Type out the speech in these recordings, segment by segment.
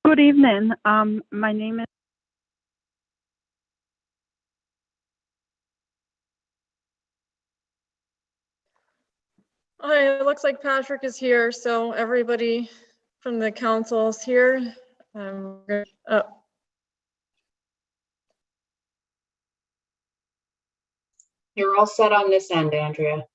Good evening. My name is. Hi, it looks like Patrick is here, so everybody from the council is here. You're all set on this end, Andrea.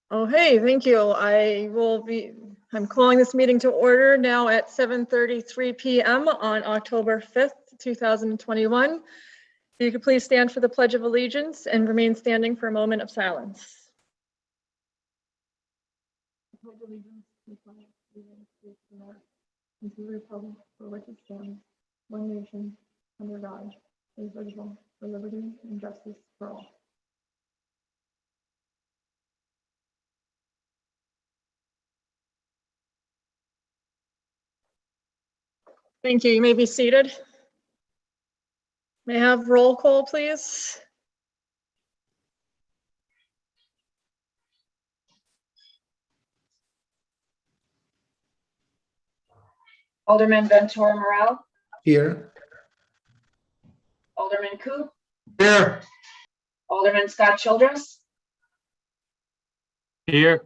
Oh, hey, thank you. I'm calling this meeting to order now at 7:33 p.m. on October 5th, 2021. If you could please stand for the Pledge of Allegiance and remain standing for a moment of silence. I pledge allegiance to the flag of the United States of America and to the republic for which it stands, one nation, under God, indivisible, for liberty and justice for all. Thank you. You may be seated. May I have roll call, please? Alderman Ventura Morel, Here. Alderman Koo, Here. Alderman Scott Childress, Here.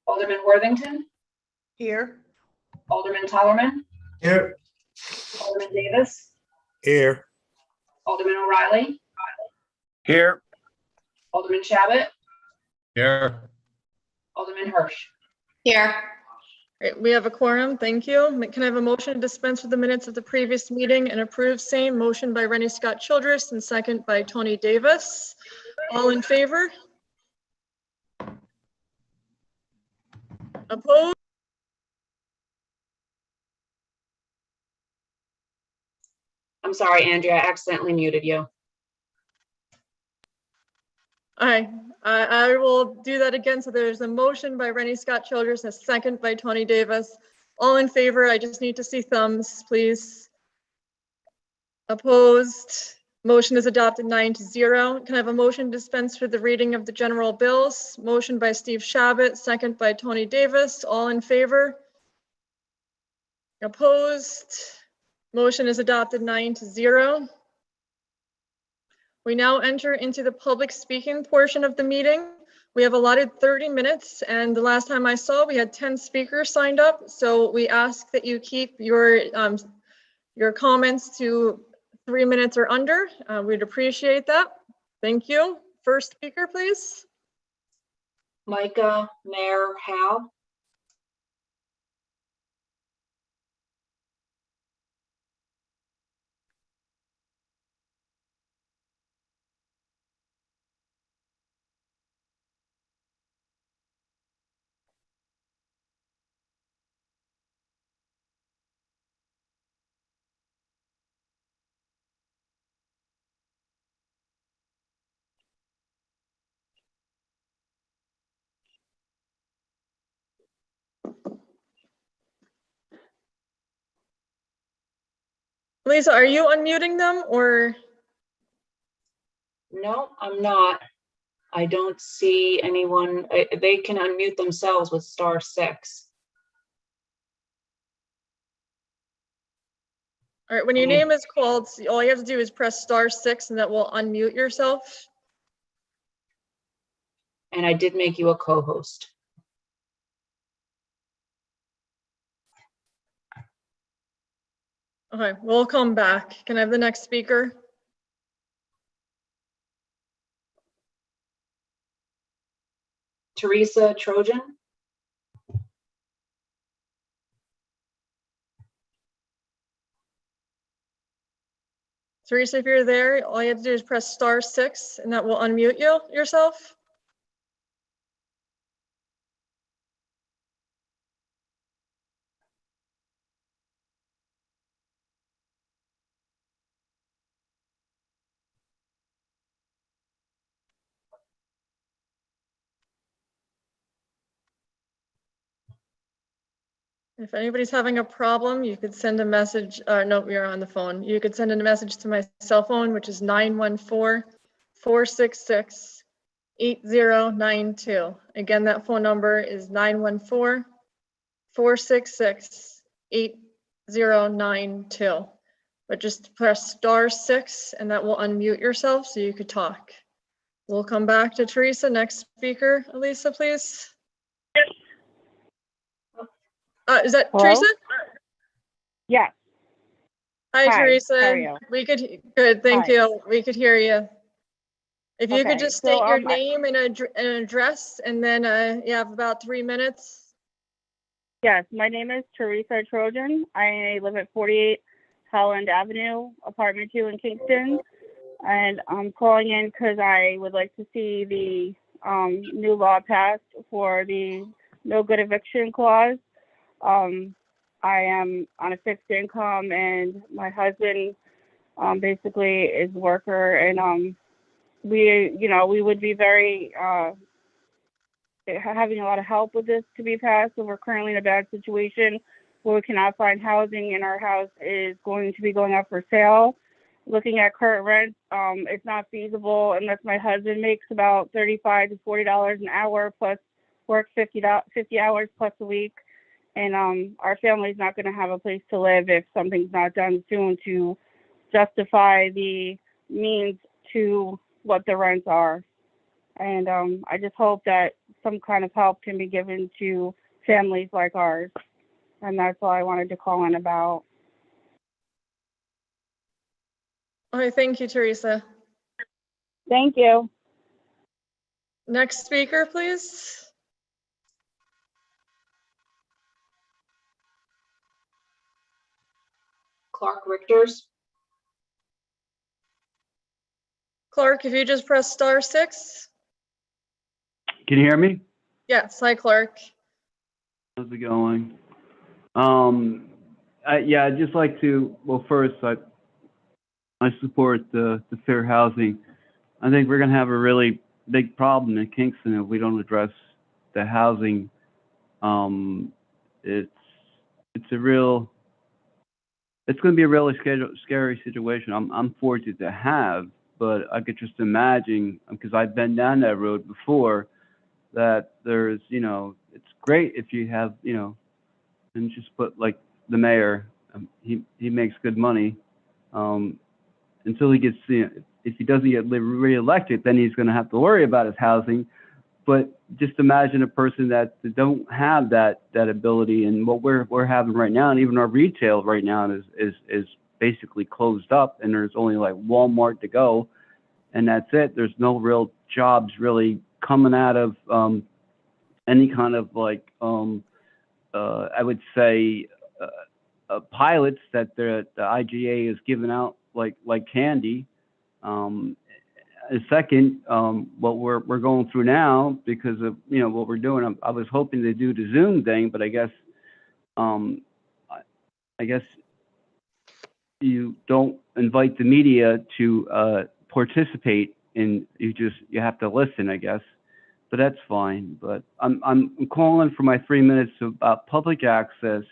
Alderman Worthington, Here. Alderman Tellerman, Here. Alderman Davis, Here. Alderman O'Reilly, Here. Alderman Shabbat, Here. Alderman Hirsch. Here. Great, we have a quorum, thank you. Can I have a motion to dispense with the minutes of the previous meeting and approve same? Motion by Rennie Scott Childress and second by Tony Davis. All in favor? Opposed? I'm sorry, Andrea, I accidentally muted you. Aye, I will do that again. So there's a motion by Rennie Scott Childress and a second by Tony Davis. All in favor, I just need to see thumbs, please. Opposed? Motion is adopted 9-0. Can I have a motion to dispense for the reading of the general bills? Motion by Steve Shabbat, second by Tony Davis. All in favor? Opposed? Motion is adopted 9-0. We now enter into the public speaking portion of the meeting. We have allotted 30 minutes, and the last time I saw, we had 10 speakers signed up. So we ask that you keep your comments to 3 minutes or under. We'd appreciate that. Thank you. First speaker, please. Micah Mayor Howe. Lisa, are you unmuting them or? No, I'm not. I don't see anyone. They can unmute themselves with *6. All right, when your name is called, all you have to do is press *6 and that will unmute yourself. And I did make you a co-host. Okay, we'll come back. Can I have the next speaker? Teresa Trojan. Teresa, if you're there, all you have to do is press *6 and that will unmute yourself. If anybody's having a problem, you could send a message, no, you're on the phone. You could send a message to my cell phone, which is 914-466-8092. Again, that phone number is 914-466-8092. But just press *6 and that will unmute yourself so you could talk. We'll come back to Teresa. Next speaker, Elisa, please. Is that Hello? Teresa? Yes. Hi, Hi, Teresa. how are you? Good, thank Hi. you. We could hear you. If you could Okay, just so, state your I- name and address, and then you have about 3 minutes. Yes, my name is Teresa Trojan. I live at 48 Holland Avenue, apartment 2 in Kingston. And I'm calling in because I would like to see the new law passed for the no good eviction clause. I am on a fixed income and my husband basically is a worker, and we would be very having a lot of help with this to be passed. So we're currently in a bad situation where we cannot find housing, and our house is going to be going up for sale. Looking at current rent, it's not feasible unless my husband makes about $35 to $40 an hour plus works 50 hours plus a week. And our family's not going to have a place to live if something's not done soon to justify the means to what the rents are. And I just hope that some kind of help can be given to families like ours. And that's all I wanted to call in about. Okay, thank you, Teresa. Thank you. Next speaker, please. Clark Richters. Clark, if you just press *6. Can you hear me? Yes, hi, Clark. How's it going? I'd just like to, well, first, I support the fair housing. I think we're going to have a really big problem in Kingston if we don't address the housing. It's going to be a really scary situation. I'm fortunate to have, but I could just imagine, because I've been down that road before, that there's, it's great if you have, and just put like the mayor, he makes good money, until he gets, if he doesn't get reelected, then he's going to have to worry about his housing. But just imagine a person that don't have that ability, and what we're having right now, and even our retail right now is basically closed up, and there's only like Walmart to go, and that's it. There's no real jobs really coming out of any kind of like I would say pilots that the IGA is giving out like candy. Second, what we're going through now, because of what we're doing, I was hoping to do the Zoom thing, but I guess you don't invite the media to participate in. You have to listen, I guess. But that's fine. But I'm calling for my 3 minutes about public access,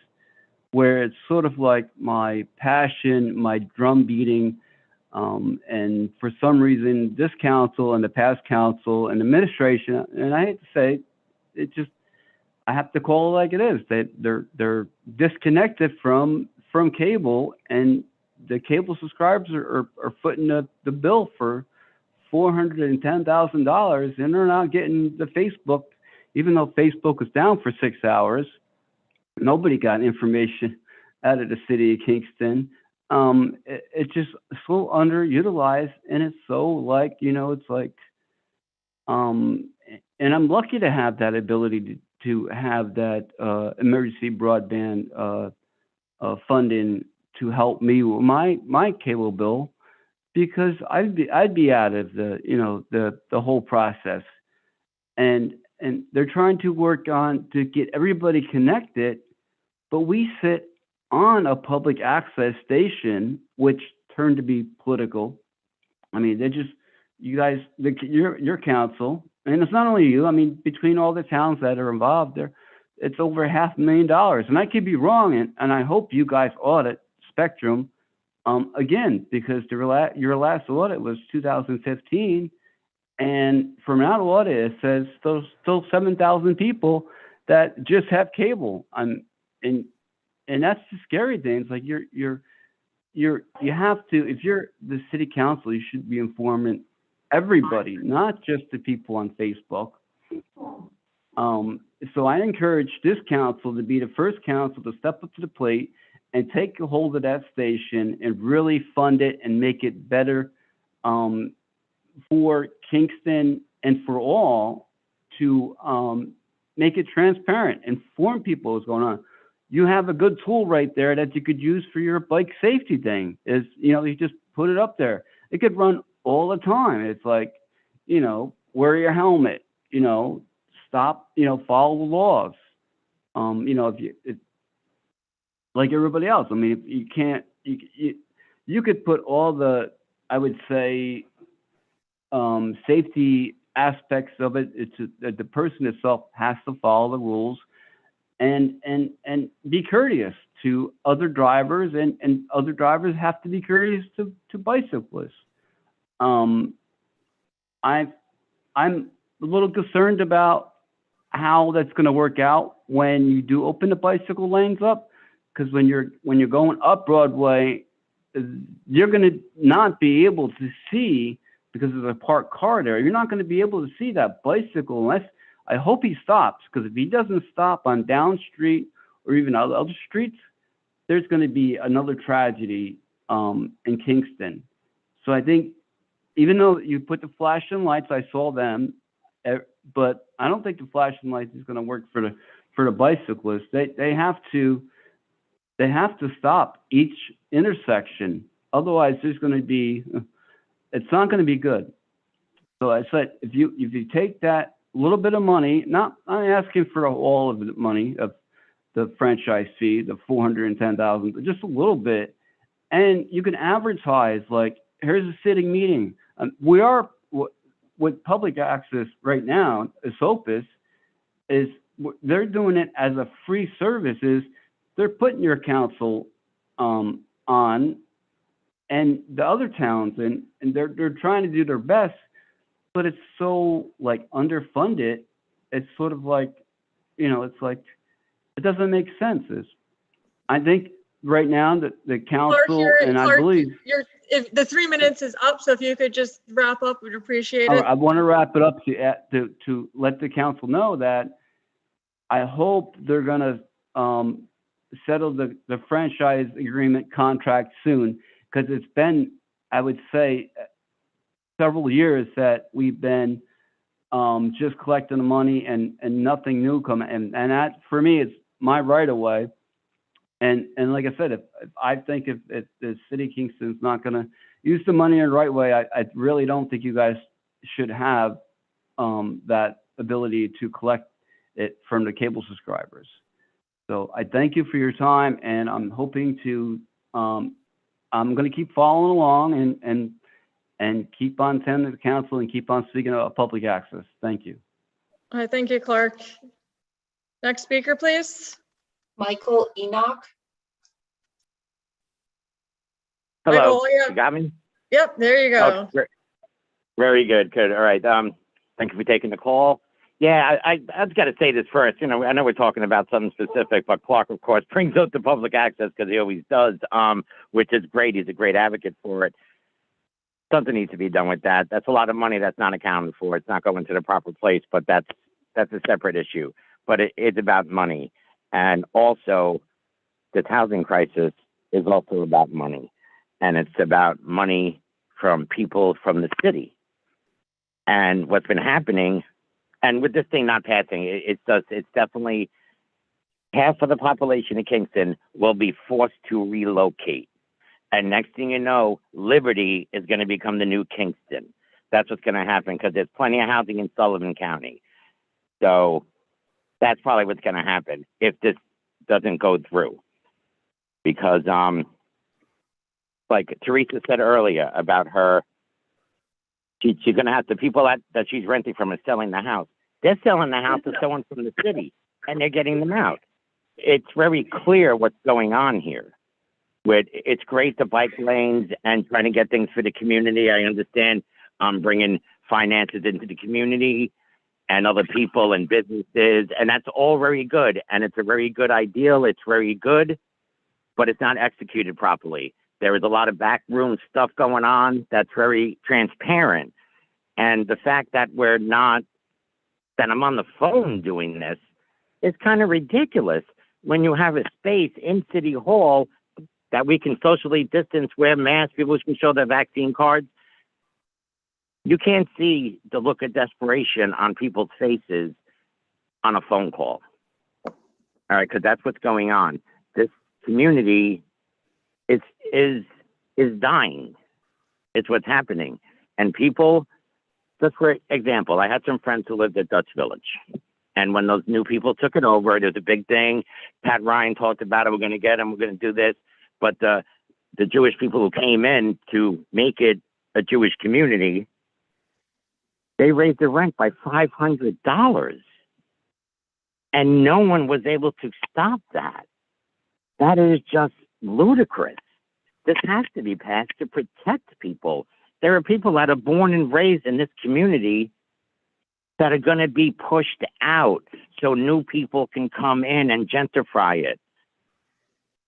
where it's sort of like my passion, my drum beating. And for some reason, this council and the past council and administration, and I hate to say, I have to call it like it is. They're disconnected from cable, and the cable subscribers are footing the bill for $410,000, and they're not getting the Facebook, even though Facebook was down for 6 hours. Nobody got information out of the city of Kingston. It's just so underutilized, and it's so like, it's like, and I'm lucky to have that ability to have that emergency broadband funding to help me with my cable bill, because I'd be out of the whole process, and they're trying to work on to get everybody connected, but we sit on a public access station, which turned to be political. I mean, you guys, your council, and it's not only you. I mean, between all the towns that are involved, it's over $500,000. And I could be wrong, and I hope you guys audit Spectrum again, because your last audit was 2015, and from that audit it says there's still 7,000 people that just have cable. And that's the scary thing. It's like you have to, if you're the city council, you should be informing everybody, not just the people on Facebook. So I encourage this council to be the first council to step up to the plate and take a hold of that station and really fund it and make it better for Kingston and for all, to make it transparent, inform people what's going on. You have a good tool right there that you could use for your bike safety thing. Is, you just put it up there. It could run all the time. It's like, wear your helmet, stop, follow the laws. Like everybody else. I mean, you can't, you could put all the, I would say, safety aspects of it. It's that the person itself has to follow the rules and be courteous to other drivers, and other drivers have to be courteous to bicyclists. I'm a little concerned about how that's going to work out when you do open the bicycle lanes up, because when you're going up Broadway, you're going to not be able to see, because there's a parked car there. You're not going to be able to see that bicycle unless, I hope he stops, because if he doesn't stop on Down Street or even other streets, there's going to be another tragedy in Kingston. So I think, even though you put the flashing lights, I saw them, but I don't think the flashing lights is going to work for the bicyclists. They have to stop each intersection. Otherwise, there's going to be, it's not going to be good. So I said, if you take that little bit of money, I'm asking for all of the money of the franchise fee, the $410,000, but just a little bit, and you can advertise like, here's a sitting meeting. We are with public access right now. Opus is, they're doing it as a free service. They're putting your council on, and the other towns, and they're trying to do their best, but it's so like underfunded. It's sort of like, it's like, it doesn't make sense. I think right now that the council, and I believe if the 3 minutes is up, so if you could just wrap up, we'd appreciate it. I want to wrap it up to let the council know that I hope they're going to settle the franchise agreement contract soon, because it's been, I would say, several years that we've been just collecting the money and nothing new coming. And that, for me, it's my right of way. And like I said, if I think if the city of Kingston's not going to use the money in the right way, I really don't think you guys should have that ability to collect it from the cable subscribers. So I thank you for your time, and I'm hoping to, I'm going to keep following along and keep on attending the council and keep on speaking about public access. Thank you. All right, thank you, Clark. Next speaker, please. Michael Enoch. Michael, Hello, yeah. you got me? Yep, there you go. Oh, very good, good. All right. Thank you for taking the call. Yeah, I've got to say this first. I know we're talking about something specific, but Clark, of course, brings up the public access because he always does, which is great. He's a great advocate for it. Something needs to be done with that. That's a lot of money that's not accounted for. It's not going to the proper place, but that's a separate issue. But it's about money. And also, this housing crisis is also about money. And it's about money from people from the city. And what's been happening, and with this thing not passing, it's definitely half of the population of Kingston will be forced to relocate. And next thing you know, Liberty is going to become the new Kingston. That's what's going to happen, because there's plenty of housing in Sullivan County. So that's probably what's going to happen if this doesn't go through. Because, like Teresa said earlier about her, she's going to have, the people that she's renting from is selling the house. They're selling the house to someone from the city. and they're getting them out. It's very clear what's going on here. It's great, the bike lanes and trying to get things for the community. I understand bringing finances into the community and other people and businesses, and that's all very good. And it's a very good ideal. It's very good, but it's not executed properly. There is a lot of backroom stuff going on that's very transparent. And the fact that that I'm on the phone doing this is kind of ridiculous when you have a space in City Hall that we can socially distance, wear masks, people can show their vaccine cards. You can't see the look of desperation on people's faces on a phone call. All right, because that's what's going on. This community is dying. It's what's happening. And people, just for example, I had some friends who lived at Dutch Village. And when those new people took it over, there was a big thing. Pat Ryan talked about it. We're going to get them. We're going to do this. But the Jewish people who came in to make it a Jewish community, they raised the rent by $500. And no one was able to stop that. That is just ludicrous. This has to be passed to protect people. There are people that are born and raised in this community that are going to be pushed out so new people can come in and gentrify it.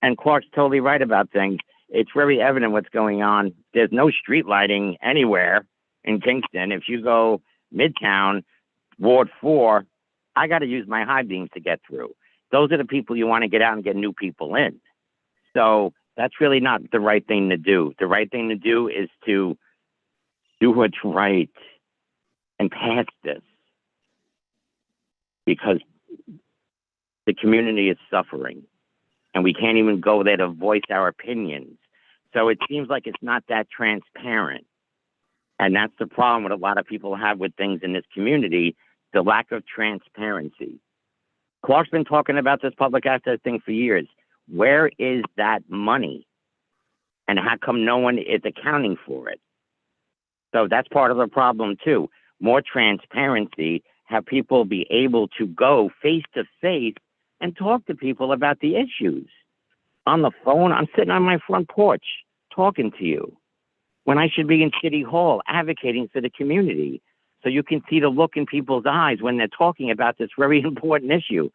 And Clark's totally right about things. It's very evident what's going on. There's no street lighting anywhere in Kingston. If you go Midtown, Ward 4, I got to use my high beams to get through. Those are the people you want to get out and get new people in. So that's really not the right thing to do. The right thing to do is to do what's right and pass this, because the community is suffering and we can't even go there to voice our opinions. So it seems like it's not that transparent. And that's the problem with a lot of people have with things in this community, the lack of transparency. Clark's been talking about this public access thing for years. Where is that money? And how come no one is accounting for it? So that's part of the problem too. More transparency, have people be able to go face to face and talk to people about the issues. On the phone, I'm sitting on my front porch talking to you when I should be in City Hall advocating for the community. So you can see the look in people's eyes when they're talking about this very important issue.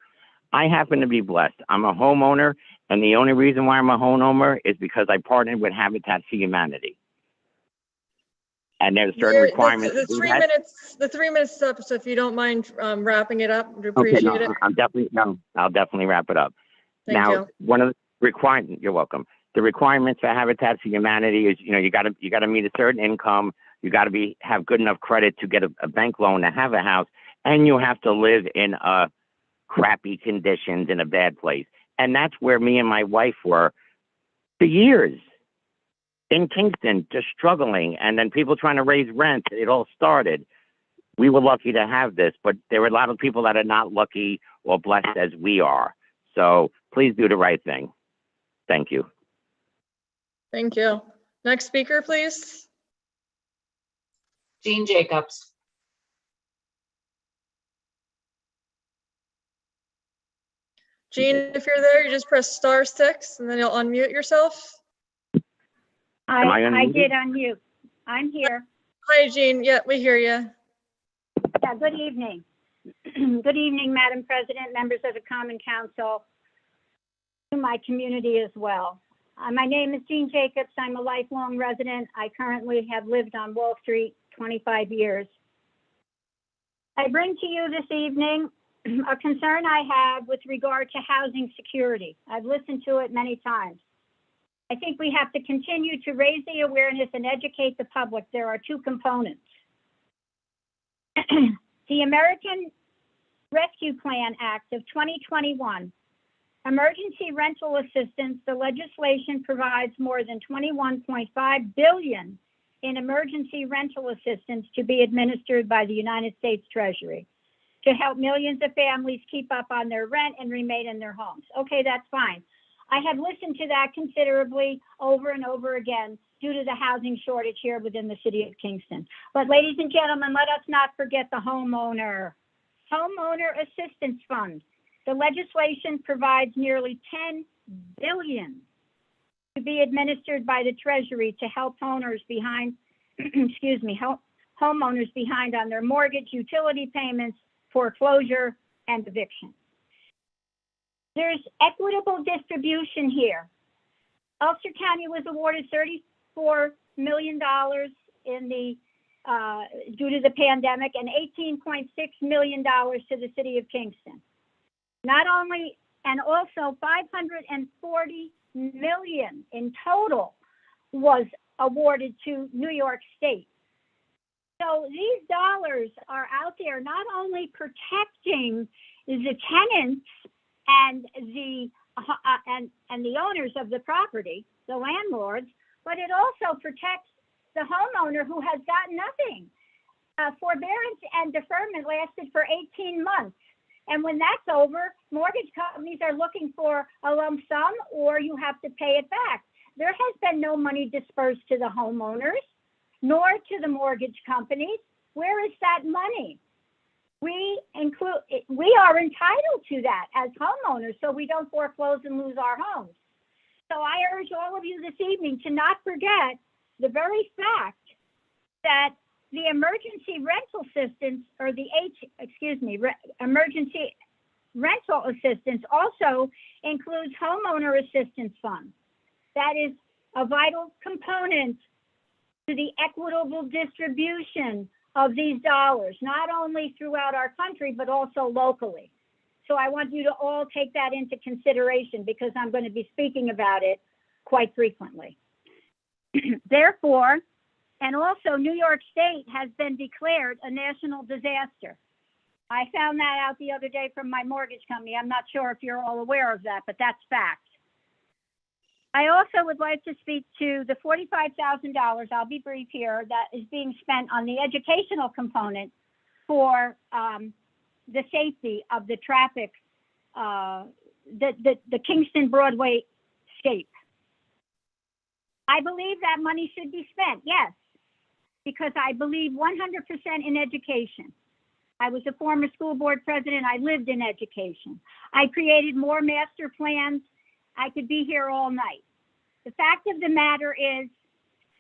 I happen to be blessed. I'm a homeowner, and the only reason why I'm a homeowner is because I partnered with Habitat for Humanity. And there's certain requirements. The 3 minutes, the 3 minutes up. So if you don't mind wrapping it up, we'd Okay, appreciate it. I'll definitely wrap it up. Thank you. One of the requirements, you're welcome. The requirements for Habitat for Humanity is, you got to meet a certain income. You got to have good enough credit to get a bank loan to have a house, and you have to live in crappy conditions in a bad place. And that's where me and my wife were for years. In Kingston, just struggling, and then people trying to raise rent. It all started. We were lucky to have this, but there were a lot of people that are not lucky or blessed as we are. So please do the right thing. Thank you. Thank you. Next speaker, please. Jean Jacobs. Jean, if you're there, you just press *6 and then you'll unmute yourself. Am I I unmuted? did unmute. I'm here. Hi, Jean. Yeah, we hear you. Yeah, good evening. Good evening, Madam President, members of the Common Council, to my community as well. My name is Jean Jacobs. I'm a lifelong resident. I currently have lived on Wall Street 25 years. I bring to you this evening a concern I have with regard to housing security. I've listened to it many times. I think we have to continue to raise the awareness and educate the public. There are two components. The American Rescue Plan Act of 2021, emergency rental assistance, the legislation provides more than $21.5 billion in emergency rental assistance to be administered by the United States Treasury to help millions of families keep up on their rent and remain in their homes. Okay, that's fine. I have listened to that considerably over and over again due to the housing shortage here within the city of Kingston. But ladies and gentlemen, let us not forget the homeowner assistance fund. The legislation provides nearly $10 billion to be administered by the Treasury to help owners behind, help homeowners behind on their mortgage, utility payments, foreclosure, and eviction. There's equitable distribution here. Ulster County was awarded $34 million in the due to the pandemic, and $18.6 million to the city of Kingston. Not only, and also $540 million in total was awarded to New York State. So these dollars are out there not only protecting the tenants and the owners of the property, the landlords, but it also protects the homeowner who has gotten nothing. Forbearance and deferment lasted for 18 months. And when that's over, mortgage companies are looking for a lump sum, or you have to pay it back. There has been no money dispersed to the homeowners, nor to the mortgage companies. Where is that money? We are entitled to that as homeowners, so we don't foreclose and lose our homes. So I urge all of you this evening to not forget the very fact that the emergency rental assistance, or the emergency rental assistance, also includes homeowner assistance funds. That is a vital component to the equitable distribution of these dollars, not only throughout our country, but also locally. So I want you to all take that into consideration, because I'm going to be speaking about it quite frequently. Therefore, and also New York State has been declared a national disaster. I found that out the other day from my mortgage company. I'm not sure if you're all aware of that, but that's fact. I also would like to speak to the $45,000, I'll be brief here, that is being spent on the educational component for the safety of the traffic, the Kingston Broadway scape. I believe that money should be spent, yes, because I believe 100% in education. I was a former school board president. I lived in education. I created more master plans. I could be here all night. The fact of the matter is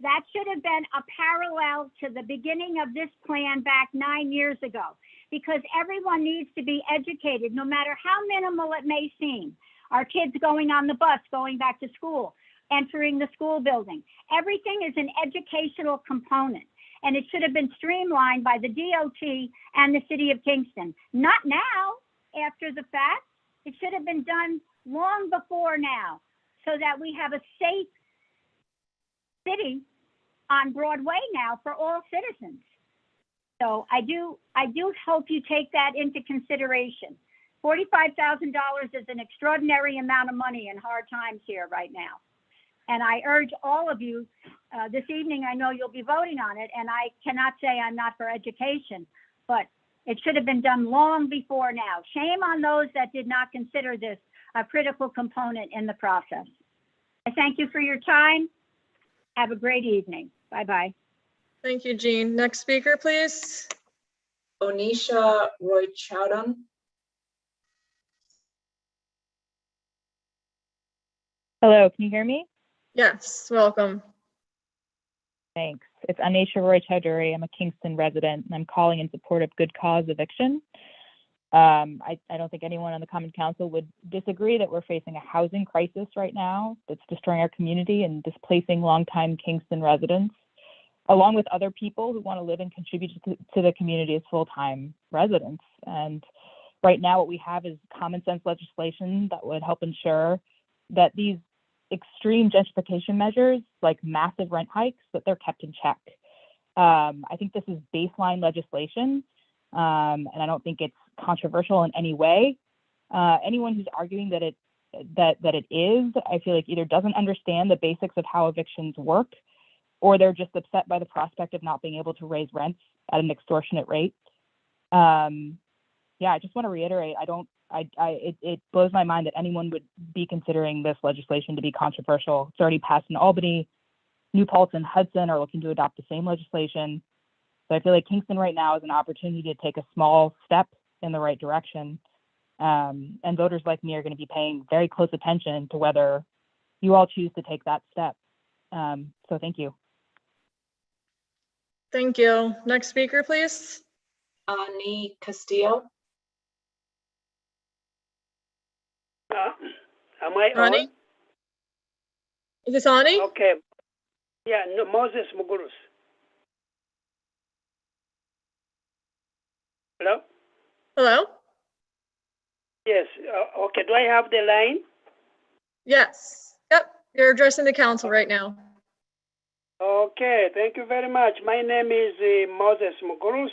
that should have been a parallel to the beginning of this plan back 9 years ago, because everyone needs to be educated, no matter how minimal it may seem. Our kids going on the bus, going back to school, entering the school building. Everything is an educational component, and it should have been streamlined by the DOT and the city of Kingston. Not now, after the fact. It should have been done long before now, so that we have a safe city on Broadway now for all citizens. So I do hope you take that into consideration. $45,000 is an extraordinary amount of money in hard times here right now. And I urge all of you, this evening, I know you'll be voting on it, and I cannot say I'm not for education, but it should have been done long before now. Shame on those that did not consider this a critical component in the process. I thank you for your time. Have a great evening. Bye-bye. Thank you, Jean. Next speaker, please. Onisha Roy Chowdhury. Hello, can you hear me? Yes, welcome. Thanks. It's Anisha Roy Chowdhury. I'm a Kingston resident, and I'm calling in support of good cause eviction. I don't think anyone on the Common Council would disagree that we're facing a housing crisis right now that's destroying our community and displacing longtime Kingston residents, along with other people who want to live and contribute to the community as full-time residents. And right now what we have is common sense legislation that would help ensure that these extreme gentrification measures, like massive rent hikes, that they're kept in check. I think this is baseline legislation, and I don't think it's controversial in any way. Anyone who's arguing that it is, I feel like either doesn't understand the basics of how evictions work, or they're just upset by the prospect of not being able to raise rents at an extortionate rate. I just want to reiterate, it blows my mind that anyone would be considering this legislation to be controversial. It's already passed in Albany. New Paltz and Hudson are looking to adopt the same legislation. So I feel like Kingston right now is an opportunity to take a small step in the right direction. And voters like me are going to be paying very close attention to whether you all choose to take that step. So thank you. Thank you. Next speaker, please. Ani Castillo. Am I Ani? on? Is this Ani? Okay. Yeah, no, Moses Mugurus. Hello? Hello? Yes. Okay. Do I have the line? Yes. Yep. You're addressing the council right now. Okay. Thank you very much. My name is Moses Mugurus.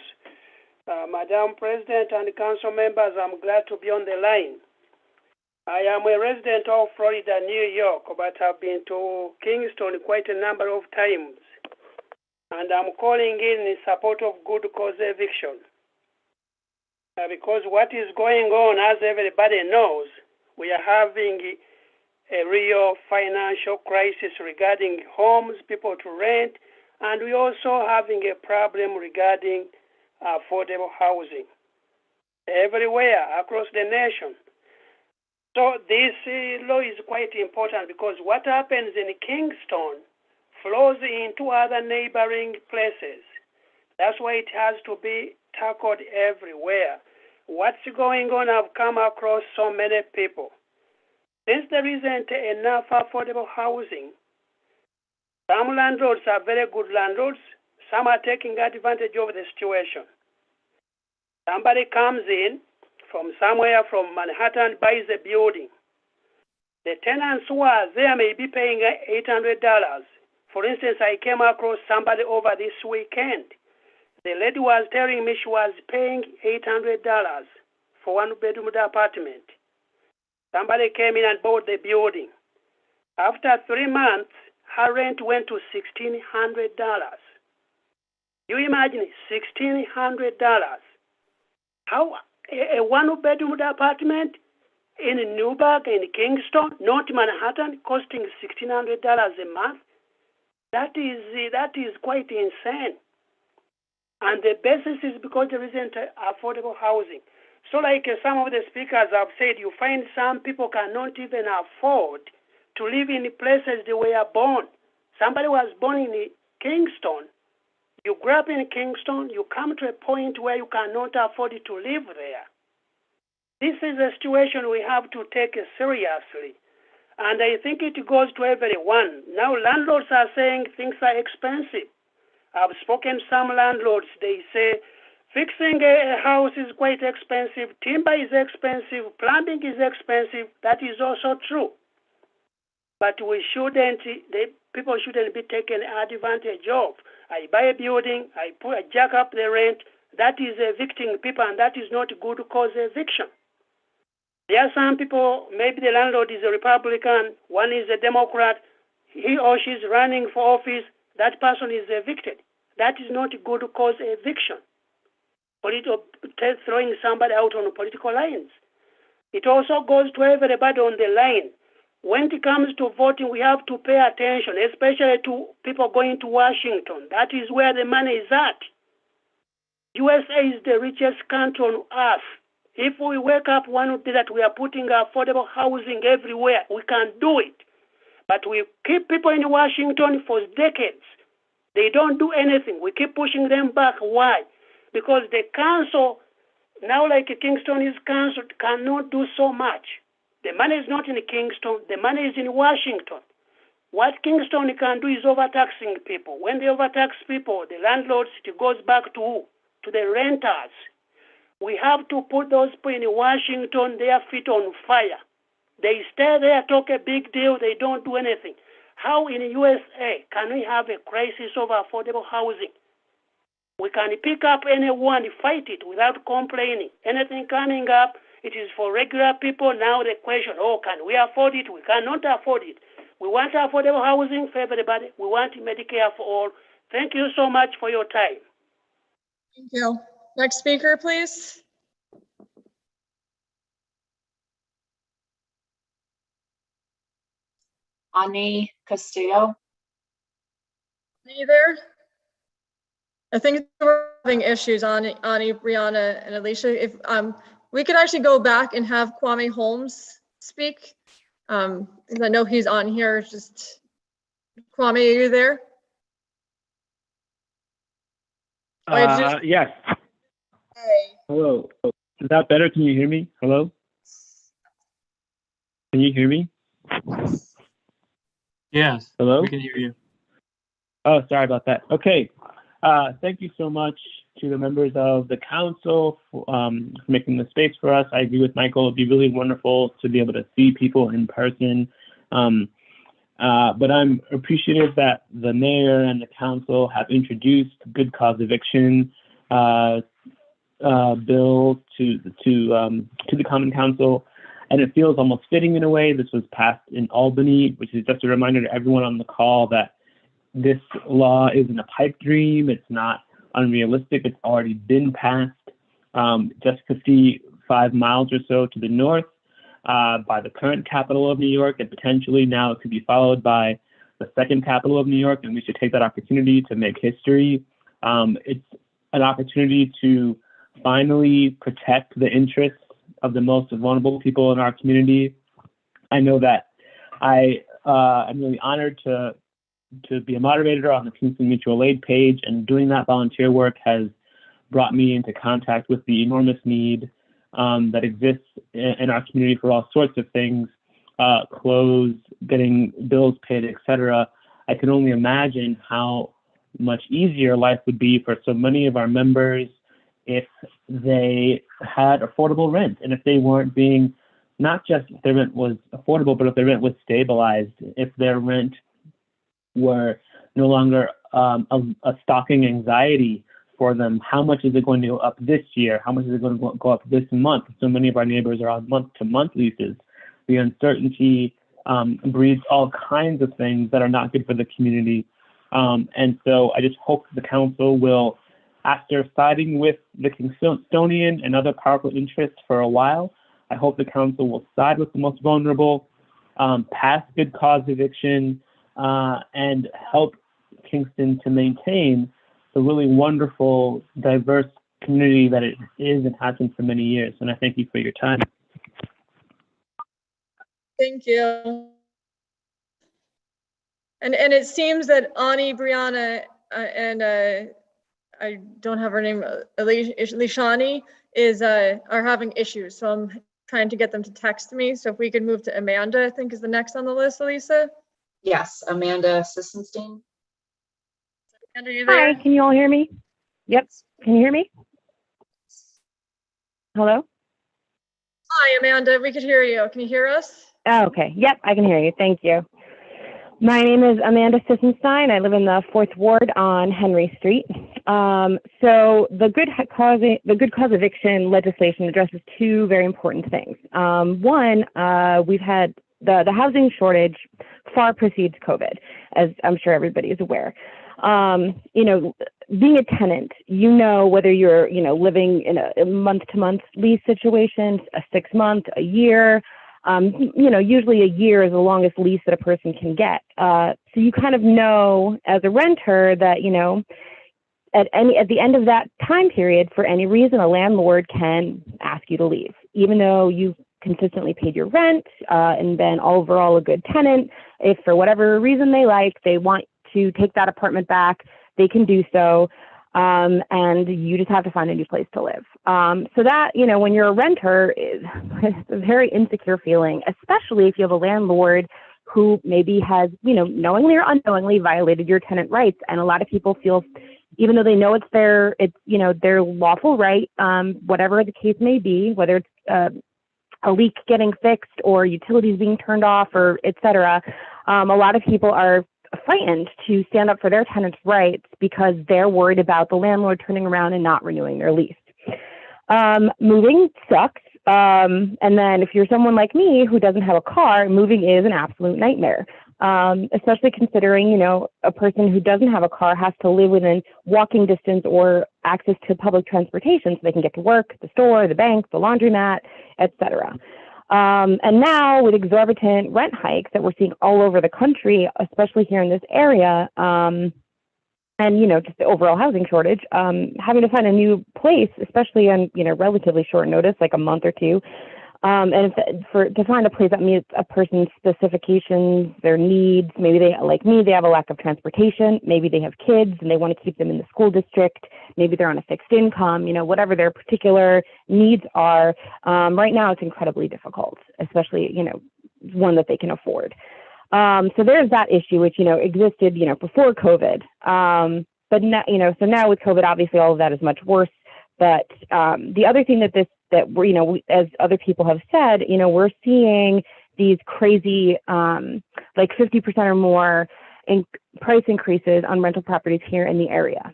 Madam President and council members, I'm glad to be on the line. I am a resident of Florida, New York, but I've been to Kingston quite a number of times. And I'm calling in support of good cause eviction. Because what is going on, as everybody knows, we are having a real financial crisis regarding homes, people to rent, and we're also having a problem regarding affordable housing everywhere across the nation. So this law is quite important because what happens in Kingston flows into other neighboring places. That's why it has to be tackled everywhere. What's going on? I've come across so many people. Since there isn't enough affordable housing, some landlords are very good landlords. Some are taking advantage of the situation. Somebody comes in from somewhere from Manhattan, buys a building. The tenants who are there may be paying $800. For instance, I came across somebody over this weekend. The lady was telling me she was paying $800 for one-bedroom apartment. Somebody came in and bought the building. After 3 months, her rent went to $1,600. You imagine $1,600. How a one-bedroom apartment in Newburgh, in Kingston, not Manhattan, costing $1,600 a month? That is quite insane. And the basis is because there isn't affordable housing. So like some of the speakers have said, you find some people cannot even afford to live in the places they were born. Somebody was born in Kingston. You grow up in Kingston, you come to a point where you cannot afford to live there. This is a situation we have to take seriously. And I think it goes to everyone. Now landlords are saying things are expensive. I've spoken to some landlords. They say fixing a house is quite expensive. Timber is expensive. Plumbing is expensive. That is also true. But people shouldn't be taken advantage of. I buy a building, I jack up the rent. That is evicting people, and that is not good cause eviction. There are some people, maybe the landlord is a Republican, one is a Democrat, he or she is running for office, that person is evicted. That is not good cause eviction. Throwing somebody out on political lines. It also goes to everybody on the line. When it comes to voting, we have to pay attention, especially to people going to Washington. That is where the money is at. USA is the richest country on earth. If we wake up one day that we are putting affordable housing everywhere, we can do it. But we keep people in Washington for decades. They don't do anything. We keep pushing them back. Why? Because the council, now like Kingston is council, cannot do so much. The money is not in Kingston. The money is in Washington. What Kingston can do is overtaxing people. When they overtax people, the landlords, it goes back to who? To the renters. We have to put those people in Washington, their feet on fire. They stay there, talk a big deal, they don't do anything. How in the USA can we have a crisis of affordable housing? We can pick up anyone, fight it without complaining. Anything coming up, it is for regular people. Now the question, can we afford it? We cannot afford it. We want affordable housing for everybody. We want Medicare for all. Thank you so much for your time. Thank you. Next speaker, please. Ani Castillo. Are you there? I think we're having issues on Ani, Brianna, and Alicia. If we could actually go back and have Kwame Holmes speak. 'Cause I know he's on here, just, Kwame, are you there? Yes. Hello. Is that better? Can you hear me? Hello? Can you hear me? Yes, Hello? we can hear you. Oh, sorry about that. Okay. Thank you so much to the members of the council for making the space for us. I agree with Michael. It'd be really wonderful to be able to see people in person. But I'm appreciative that the mayor and the council have introduced good cause eviction bill to the Common Council, and it feels almost fitting in a way. This was passed in Albany, which is just a reminder to everyone on the call that this law isn't a pipe dream. It's not unrealistic. It's already been passed just 55 miles or so to the north by the current capital of New York, and potentially now it could be followed by the second capital of New York, and we should take that opportunity to make history. It's an opportunity to finally protect the interests of the most vulnerable people in our community. I know that I'm really honored to be a moderator on the Kingston Mutual Aid page, and doing that volunteer work has brought me into contact with the enormous need that exists in our community for all sorts of things, clothes, getting bills paid, etc. I can only imagine how much easier life would be for so many of our members if they had affordable rent, and if they weren't being, not just if their rent was affordable, but if their rent was stabilized, if their rent were no longer a stalking anxiety for them. How much is it going to go up this year? How much is it going to go up this month? So many of our neighbors are on month-to-month leases. The uncertainty breeds all kinds of things that are not good for the community. And so I just hope the council will, after siding with the Kingstonian and other powerful interests for a while, I hope the council will side with the most vulnerable, pass good cause eviction, and help Kingston to maintain the really wonderful, diverse community that it is and has been for many years. And I thank you for your time. Thank you. And it seems that Ani, Brianna, and I don't have her name, Lishani, are having issues. So I'm trying to get them to text me. So if we could move to Amanda, I think is the next on the list, Elisa. Yes, Amanda Sissenstein. Amanda, are you there? Hi, can you all hear me? Yep, can you hear me? Hello? Hi, Amanda, we could hear you. Can you hear us? Oh, okay, yep, I can hear you, thank you. My name is Amanda Sissenstein. I live in the 4th Ward on Henry Street. So the good cause eviction legislation addresses two very important things. One, we've had the housing shortage far precedes COVID, as I'm sure everybody is aware. You know, being a tenant, you know, whether you're, you know, living in a month-to-month lease situation, a 6-month, a year, you know, usually a year is the longest lease that a person can get. So you kind of know as a renter that, you know, at the end of that time period, for any reason, a landlord can ask you to leave, even though you've consistently paid your rent and been overall a good tenant. If for whatever reason they want to take that apartment back, they can do so. And you just have to find a new place to live. So that, you know, when you're a renter, it's a very insecure feeling, especially if you have a landlord who maybe has, you know, knowingly or unknowingly violated your tenant rights. And a lot of people feel, even though they know it's their lawful right, whatever the case may be, whether it's a leak getting fixed or utilities being turned off or et cetera, a lot of people are frightened to stand up for their tenants' rights because they're worried about the landlord turning around and not renewing their lease. Moving sucks. And then if you're someone like me who doesn't have a car, moving is an absolute nightmare. Especially considering, you know, a person who doesn't have a car has to live within walking distance or access to public transportation so they can get to work, the store, the bank, the laundromat, et cetera. And now with exorbitant rent hikes that we're seeing all over the country, especially here in this area, and, just the overall housing shortage, having to find a new place, especially on, relatively short notice, like a month or two. And to find a place that meets a person's specifications, their needs, maybe they, like me, they have a lack of transportation, maybe they have kids and they want to keep them in the school district, maybe they're on a fixed income, whatever their particular needs are. Right now it's incredibly difficult, especially, one that they can afford. So there's that issue, which, existed, before COVID. But now, so now with COVID, obviously all of that is much worse. But the other thing that we're, as other people have said, we're seeing these crazy, like 50% or more price increases on rental properties here in the area.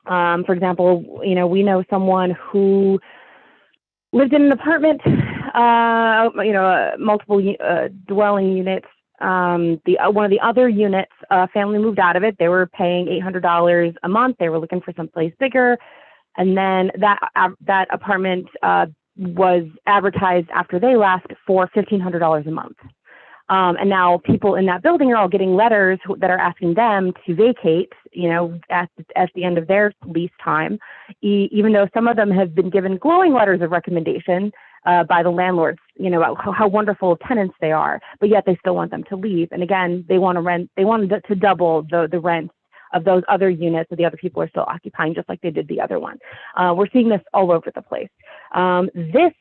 For example, we know someone who lived in an apartment, multiple dwelling units. One of the other units, family moved out of it. They were paying $800 a month. They were looking for someplace bigger. And then that apartment was advertised after they left for $1,500 a month. And now people in that building are all getting letters that are asking them to vacate, at the end of their lease time, even though some of them have been given glowing letters of recommendation by the landlords, how wonderful tenants they are, but yet they still want them to leave. And again, they wanted to double the rent of those other units that the other people are still occupying, just like they did the other one. We're seeing this all over the place. This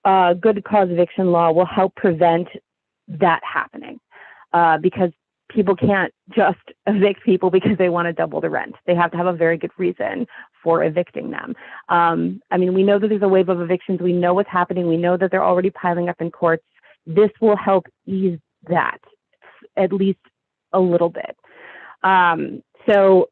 good cause eviction law will help prevent that happening, because people can't just evict people because they want to double the rent. They have to have a very good reason for evicting them. We know that there's a wave of evictions. We know what's happening. We know that they're already piling up in courts. This will help ease that at least a little bit. So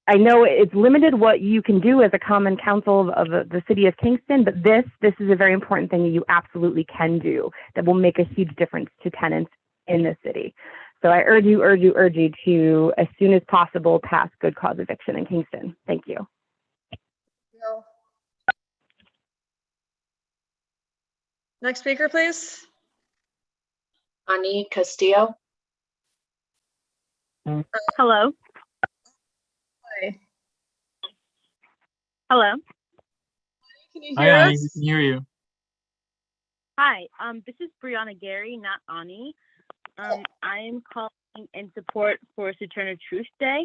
I know it's limited what you can do as a common council of the city of Kingston, but this is a very important thing that you absolutely can do that will make a huge difference to tenants in the city. So I urge you to, as soon as possible, pass good cause eviction in Kingston. Thank you. Next speaker, please. Ani Castillo. Hello. Hi. Hello. Can you hear us? We can hear you. Hi. This is Brianna Gary, not Ani. I am calling in support for Sojourner Truth Day.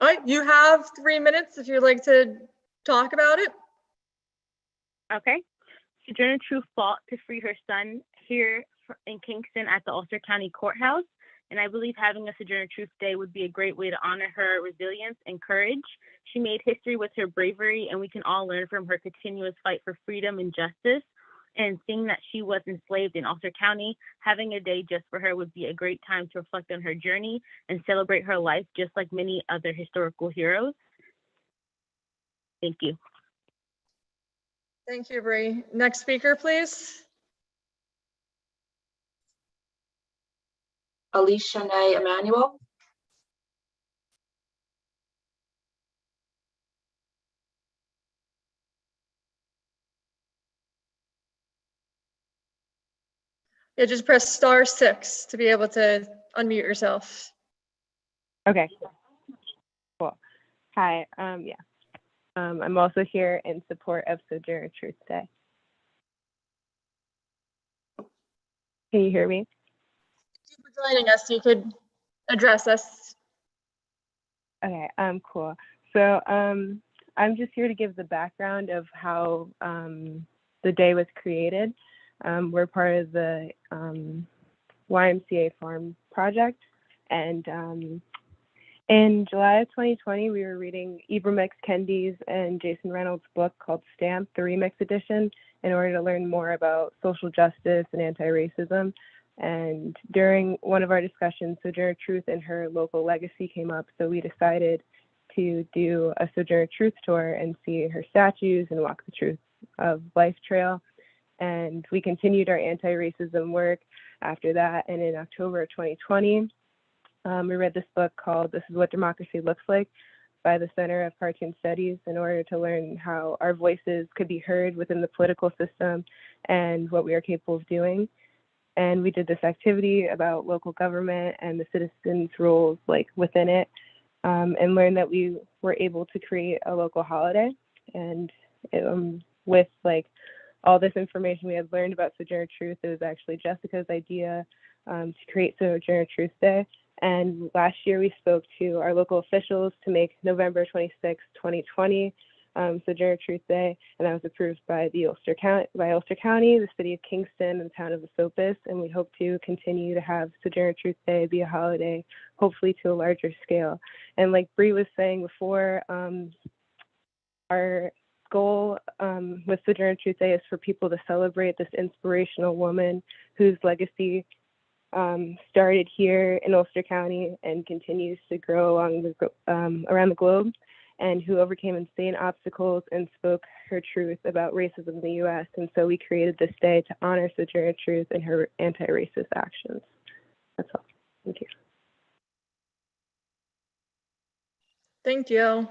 All right, you have 3 minutes if you'd like to talk about it. Okay. Sojourner Truth fought to free her son here in Kingston at the Ulster County Courthouse, and I believe having a Sojourner Truth Day would be a great way to honor her resilience and courage. She made history with her bravery, and we can all learn from her continuous fight for freedom and justice. And seeing that she was enslaved in Ulster County, having a day just for her would be a great time to reflect on her journey and celebrate her life, just like many other historical heroes. Thank you. Thank you, Bree. Next speaker, please. Alicia Nay Emanuel. Yeah, just press *6 to be able to unmute yourself. Okay, cool. Hi, I'm also here in support of Sojourner Truth Day. Can you hear me? Thank you for joining us. You could address us. Okay, cool. So I'm just here to give the background of how the day was created. We're part of the YMCA Farm Project, and in July of 2020, we were reading Ibram X. Kendi's and Jason Reynolds' book called Stamped, the Remix Edition, in order to learn more about social justice and anti-racism. And during one of our discussions, Sojourner Truth and her local legacy came up, so we decided to do a Sojourner Truth tour and see her statues and walk the Truth of Life trail. And we continued our anti-racism work after that. And in October of 2020, we read this book called This Is What Democracy Looks Like by the Center of Cartoon Studies in order to learn how our voices could be heard within the political system and what we are capable of doing. and we did this activity about local government and the citizens' roles like within it, and learned that we were able to create a local holiday. And with like all this information we had learned about Sojourner Truth, it was actually Jessica's idea to create Sojourner Truth Day. And last year we spoke to our local officials to make November 26, 2020 Sojourner Truth Day, and that was approved by Ulster County, the city of Kingston, and the town of Esopus. And we hope to continue to have Sojourner Truth Day be a holiday, hopefully to a larger scale. And like Bree was saying before, our goal with Sojourner Truth Day is for people to celebrate this inspirational woman whose legacy started here in Ulster County and continues to grow around the globe, and who overcame insane obstacles and spoke her truth about racism in the U.S. And so we created this day to honor Sojourner Truth and her anti-racist actions. That's all. Thank you. Thank you.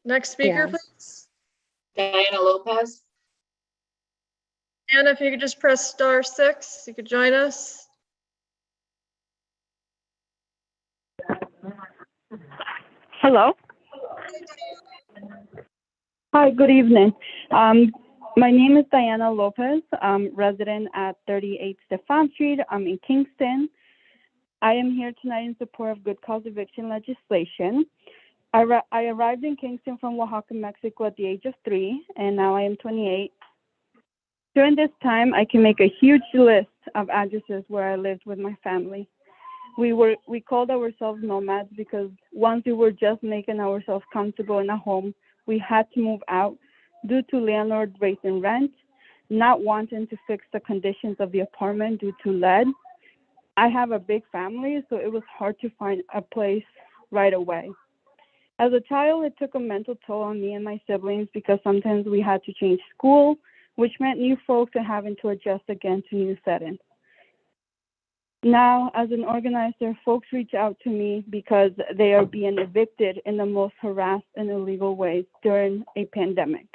Next speaker, Yeah. please. Diana Lopez. Anna, if you could just press *6, you could join us. Hello. Hi, good evening. My name is Diana Lopez. I'm resident at 38 Stefan Street. I'm in Kingston. I am here tonight in support of good cause eviction legislation. I arrived in Kingston from Oaxaca, Mexico at the age of 3, and now I am 28. During this time, I can make a huge list of addresses where I lived with my family. We called ourselves nomads because once we were just making ourselves comfortable in a home, we had to move out due to landlord raising rent, not wanting to fix the conditions of the apartment due to lead. I have a big family, so it was hard to find a place right away. As a child, it took a mental toll on me and my siblings because sometimes we had to change school, which meant new folks and having to adjust again to new settings. Now, as an organizer, folks reach out to me because they are being evicted in the most harassed and illegal ways during a pandemic.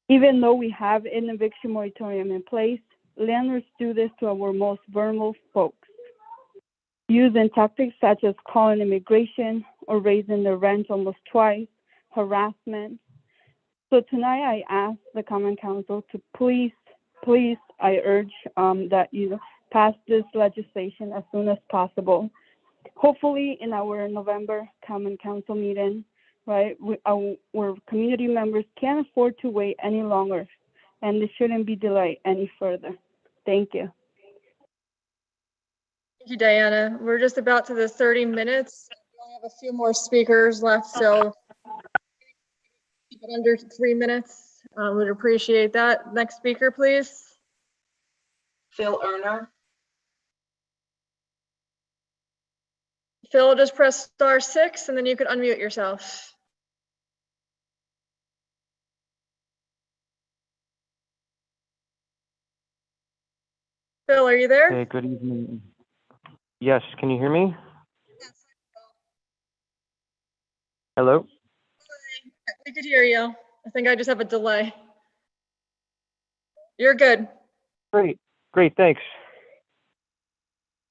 Even though we have an eviction moratorium in place, landlords do this to our most vulnerable folks, using tactics such as calling immigration or raising the rent almost twice, harassment. So tonight I ask the Common Council to please, I urge that you pass this legislation as soon as possible. Hopefully in our November Common Council meeting, right, our community members can't afford to wait any longer, and this shouldn't be delayed any further. Thank you. Thank you, Diana. We're just about to the 30 minutes. We only have a few more speakers left, so keep it under 3 minutes. Would appreciate that. Next speaker, please. Phil Erner. Phil, just press *6 and then you could unmute yourself. Phil, are you there? Hey, good evening. Yes, can you hear me? Hello? We could hear you. I think I just have a delay. You're good. Great, thanks.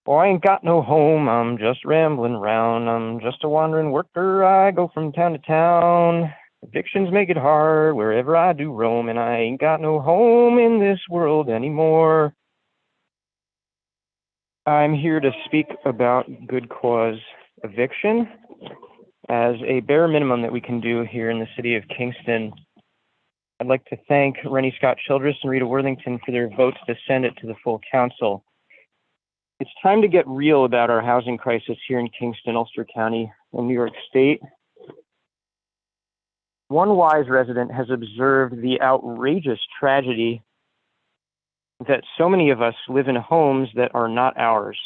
Well, I ain't got no home, I'm just rambling round. I'm just a wandering worker, I go from town to town. Evictions make it hard wherever I do roam, and I ain't got no home in this world anymore. I'm here to speak about good cause eviction as a bare minimum that we can do here in the city of Kingston. I'd like to thank Rennie Scott Childress and Rita Worthington for their votes to send it to the full council. It's time to get real about our housing crisis here in Kingston, Ulster County, and New York State. One wise resident has observed the outrageous tragedy that so many of us live in homes that are not ours.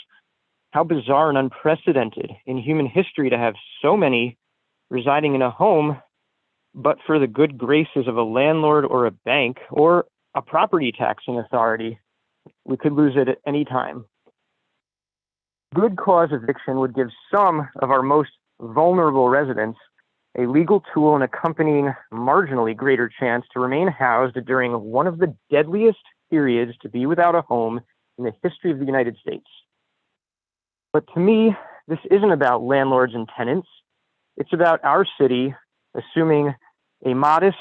How bizarre and unprecedented in human history to have so many residing in a home, but for the good graces of a landlord or a bank or a property taxing authority, we could lose it at any time. Good cause eviction would give some of our most vulnerable residents a legal tool and accompanying marginally greater chance to remain housed during one of the deadliest periods to be without a home in the history of the United States. But to me, this isn't about landlords and tenants. It's about our city assuming a modest,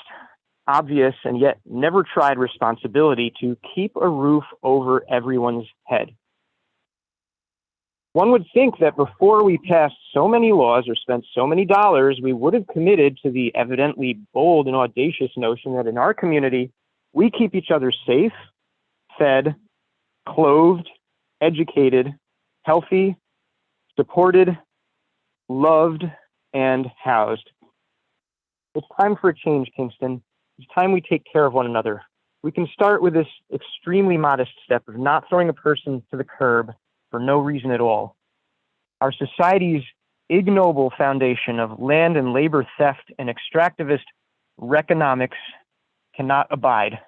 obvious, and yet never tried responsibility to keep a roof over everyone's head. One would think that before we passed so many laws or spent so many dollars, we would have committed to the evidently bold and audacious notion that in our community, we keep each other safe, fed, clothed, educated, healthy, supported, loved, and housed. It's time for a change, Kingston. It's time we take care of one another. We can start with this extremely modest step of not throwing a person to the curb for no reason at all. Our society's ignoble foundation of land and labor theft and extractivist reconomics cannot abide.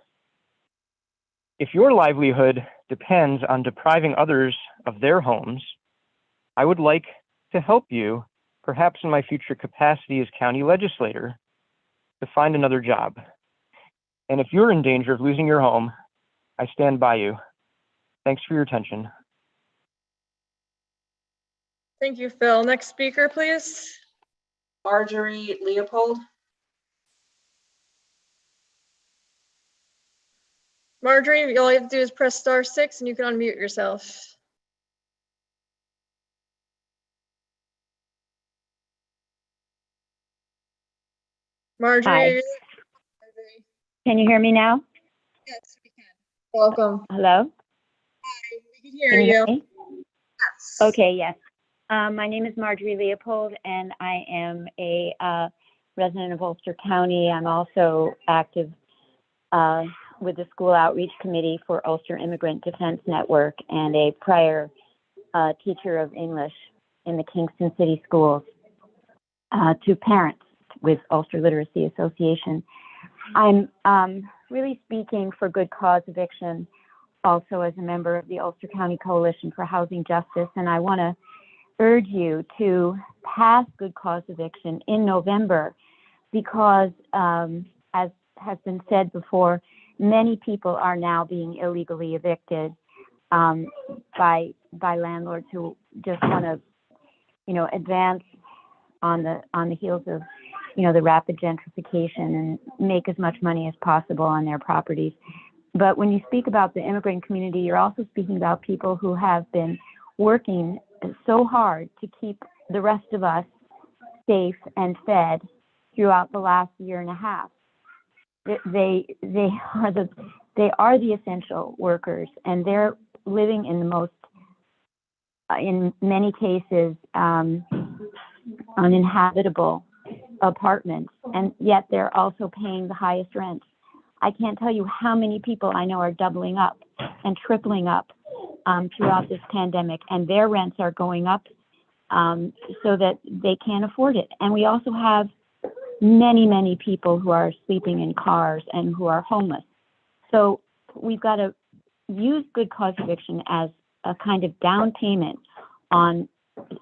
If your livelihood depends on depriving others of their homes, I would like to help you, perhaps in my future capacity as county legislator, to find another job. And if you're in danger of losing your home, I stand by you. Thanks for your attention. Thank you, Phil. Next speaker, please. Marjorie Leopold. Marjorie, all you have to do is press *6 and you can unmute yourself. Marjorie. Hi. Can you hear me now? Yes, we can. Welcome. Hello? Hi, we can hear Can you hear you. me? Yes. Okay, yes. My name is Marjorie Leopold, and I am a resident of Ulster County. I'm also active with the School Outreach Committee for Ulster Immigrant Defense Network and a prior teacher of English in the Kingston City Schools to parents with Ulster Literacy Association. I'm really speaking for Good Cause Eviction, also as a member of the Ulster County Coalition for Housing Justice, and I want to urge you to pass Good Cause Eviction in November because, as has been said before, many people are now being illegally evicted by landlords who just want to, advance on the heels of, the rapid gentrification and make as much money as possible on their properties. But when you speak about the immigrant community, you're also speaking about people who have been working so hard to keep the rest of us safe and fed throughout the last year and a half. They are the essential workers, and they're living in the most, in many cases, uninhabitable apartments, and yet they're also paying the highest rents. I can't tell you how many people I know are doubling up and tripling up throughout this pandemic, and their rents are going up so that they can't afford it. And we also have many, many people who are sleeping in cars and who are homeless. So we've got to use Good Cause Eviction as a kind of down payment on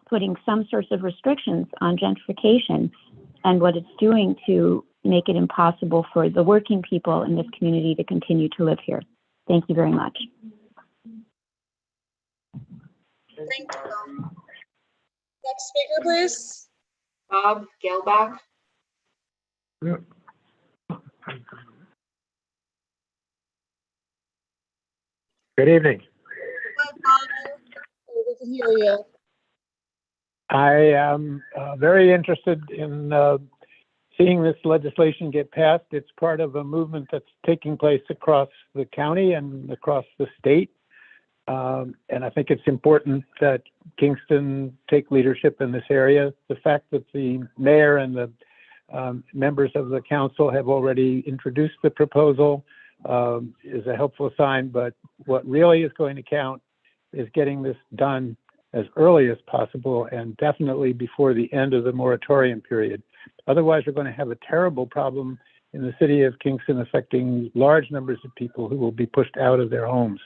putting some sorts of restrictions on gentrification and what it's doing to make it impossible for the working people in this community to continue to live here. Thank you very much. Thank you. Next speaker, please. Bob Gelbach. Good evening. Hi, Bob. We can hear you. I am very interested in seeing this legislation get passed. It's part of a movement that's taking place across the county and across the state. And I think it's important that Kingston take leadership in this area. The fact that the mayor and the members of the council have already introduced the proposal is a helpful sign, but what really is going to count is getting this done as early as possible and definitely before the end of the moratorium period. Otherwise, we're going to have a terrible problem in the city of Kingston affecting large numbers of people who will be pushed out of their homes.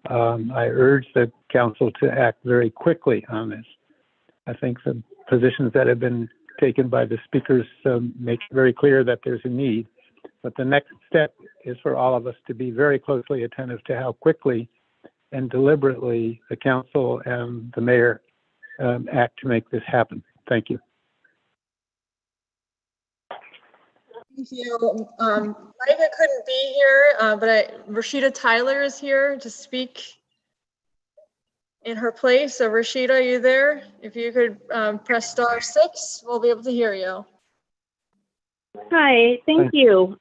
I urge the council to act very quickly on this. I think the positions that have been taken by the speakers make it very clear that there's a need. But the next step is for all of us to be very closely attentive to how quickly and deliberately the council and the mayor act to make this happen. Thank you. Thank you. Micah couldn't be here, but Rashida Tyler is here to speak in her place. So Rashida, are you there? If you could press *6, we'll be able to hear you. Hi, thank you.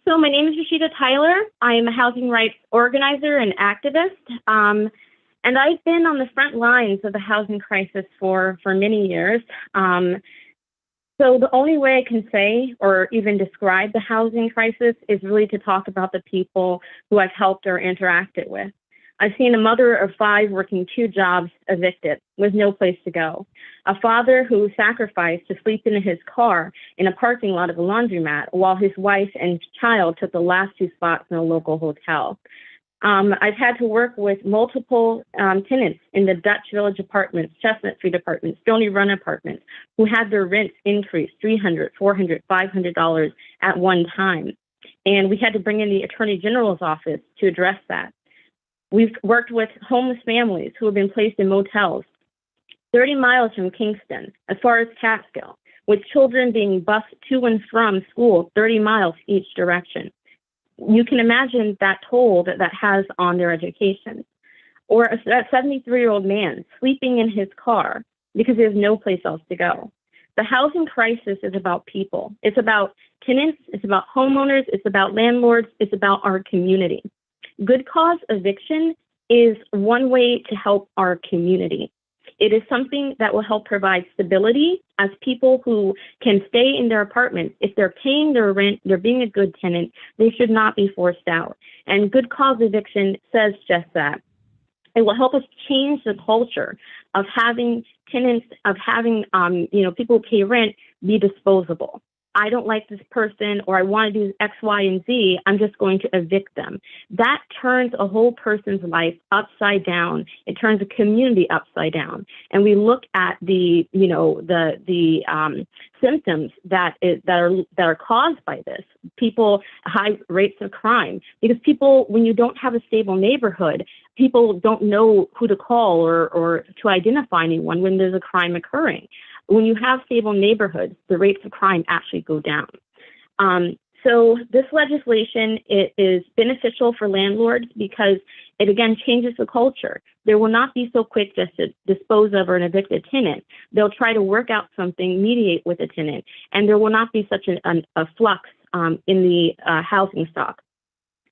So my name is Rashida Tyler. I am a housing rights organizer and activist. And I've been on the front lines of the housing crisis for many years. So the only way I can say or even describe the housing crisis is really to talk about the people who I've helped or interacted with. I've seen a mother of 5 working 2 jobs evicted with no place to go. A father who sacrificed to sleep in his car in a parking lot of a laundromat while his wife and child took the last 2 spots in a local hotel. I've had to work with multiple tenants in the Dutch Village apartments, Chestnut Street apartments, Stony Run apartments, who had their rents increased $300, $400, $500 at one time. And we had to bring in the Attorney General's office to address that. We've worked with homeless families who have been placed in motels 30 miles from Kingston, as far as Catskill, with children being bused to and from school 30 miles each direction. You can imagine that toll that has on their education. Or a 73-year-old man sleeping in his car because there's no place else to go. The housing crisis is about people. It's about tenants, it's about homeowners, it's about landlords, it's about our community. Good cause eviction is one way to help our community. It is something that will help provide stability as people who can stay in their apartments. If they're paying their rent, they're being a good tenant, they should not be forced out. And good cause eviction says just that. It will help us change the culture of having tenants, of having people who pay rent be disposable. I don't like this person, or I want to do X, Y, and Z, I'm just going to evict them. That turns a whole person's life upside down. It turns a community upside down. And we look at the symptoms that are caused by this. People, high rates of crime, because people, when you don't have a stable neighborhood, people don't know who to call or to identify anyone when there's a crime occurring. When you have stable neighborhoods, the rates of crime actually go down. So this legislation is beneficial for landlords because it, again, changes the culture. They will not be so quick just to dispose of or evict a tenant. They'll try to work out something, mediate with a tenant, and there will not be such a flux in the housing stock.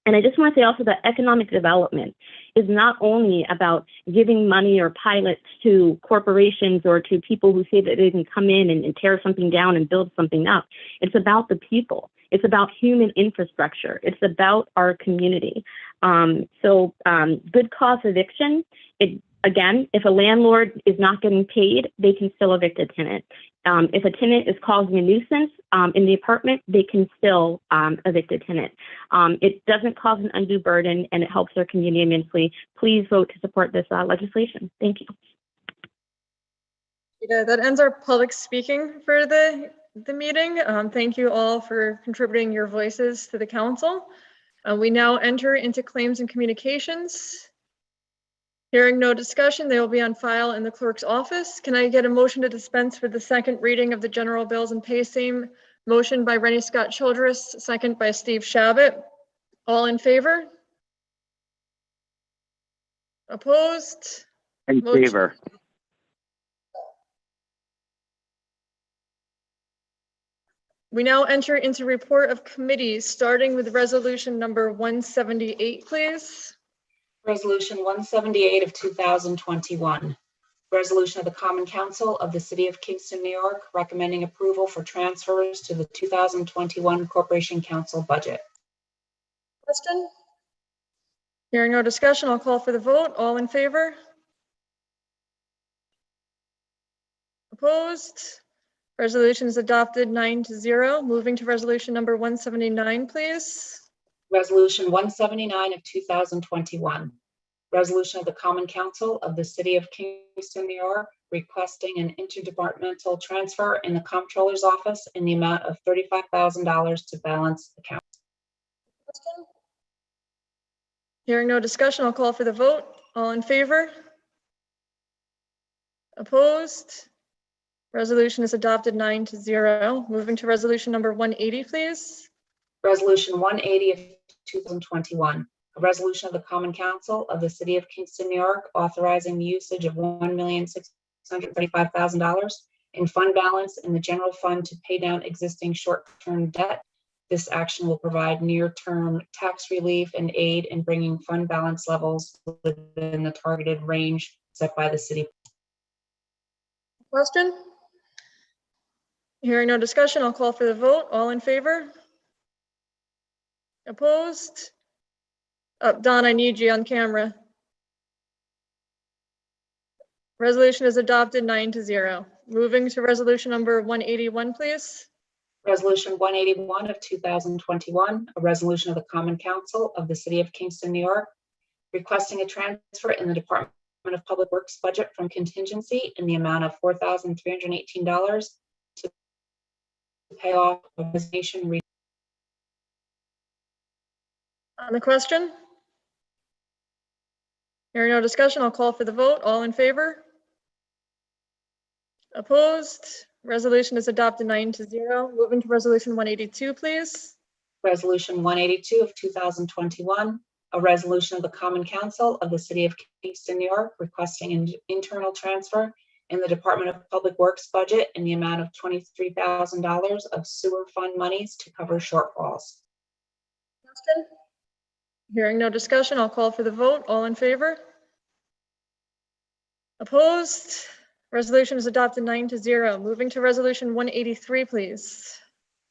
And I just want to say also that economic development is not only about giving money or pilots to corporations or to people who say that they can come in and tear something down and build something up. It's about the people. It's about human infrastructure. It's about our community. Good cause eviction, again, if a landlord is not getting paid, they can still evict a tenant. If a tenant is causing a nuisance in the apartment, they can still evict a tenant. It doesn't cause an undue burden, and it helps their community immensely. Please vote to support this legislation. Thank you. Yeah, that ends our public speaking for the meeting. Thank you all for contributing your voices to the council. We now enter into claims and communications. Hearing no discussion, they will be on file in the clerk's office. Can I get a motion to dispense with the second reading of the general bills and pay same? Motion by Rennie Scott Childress, second by Steve Shabbat. All in favor? Opposed? In favor. We now enter into report of committees, starting with resolution number 178, please. Resolution 178 of 2021. Resolution of the Common Council of the City of Kingston, New York, recommending approval for transfers to the 2021 Corporation Council budget. Question? Hearing no discussion, I'll call for the vote. All in favor? Opposed? Resolution is adopted 9-0. Moving to resolution number 179, please. Resolution 179 of 2021. Resolution of the Common Council of the City of Kingston, New York, requesting an interdepartmental transfer in the Comptroller's Office in the amount of $35,000 to balance accounts. Hearing no discussion, I'll call for the vote. All in favor? Opposed? Resolution is adopted 9-0. Moving to resolution number 180, please. Resolution 180 of 2021, a resolution of the Common Council of the City of Kingston, New York, authorizing the usage of $1,635,000 in fund balance in the general fund to pay down existing short-term debt. This action will provide near-term tax relief and aid in bringing fund balance levels within the targeted range set by the city. Question? Hearing no discussion, I'll call for the vote. All in favor? Opposed? Don, I need you on camera. Resolution is adopted 9-0. Moving to resolution number 181, please. Resolution 181 of 2021, a resolution of the Common Council of the City of Kingston, New York, requesting a transfer in the Department of Public Works budget from contingency in the amount of $4,318 to pay off organization. On the question? Hearing no discussion, I'll call for the vote. All in favor? Opposed? Resolution is adopted 9-0. Moving to resolution 182, please. Resolution 182 of 2021, a resolution of the Common Council of the City of Kingston, New York, requesting an internal transfer in the Department of Public Works budget in the amount of $23,000 of sewer fund monies to cover shortfalls. Question? Hearing no discussion, I'll call for the vote. All in favor? Opposed? Resolution is adopted 9-0. Moving to resolution 183, please.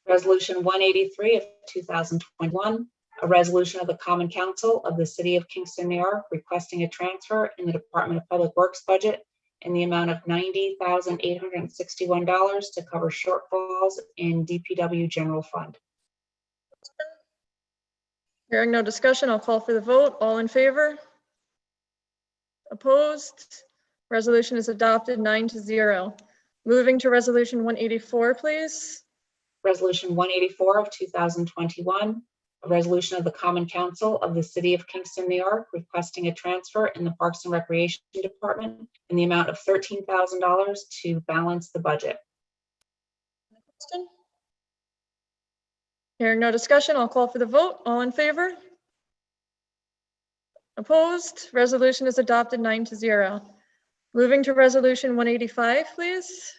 Resolution 183 of 2021, a resolution of the Common Council of the City of Kingston, New York, requesting a transfer in the Department of Public Works budget in the amount of $90,861 to cover shortfalls in DPW General Fund. Hearing no discussion, I'll call for the vote. All in favor? Opposed? Resolution is adopted 9-0. Moving to resolution 184, please. Resolution 184 of 2021, a resolution of the Common Council of the City of Kingston, New York, requesting a transfer in the Parks and Recreation Department in the amount of $13,000 to balance the budget. Question? Hearing no discussion, I'll call for the vote. All in favor? Opposed? Resolution is adopted 9-0. Moving to resolution 185, please.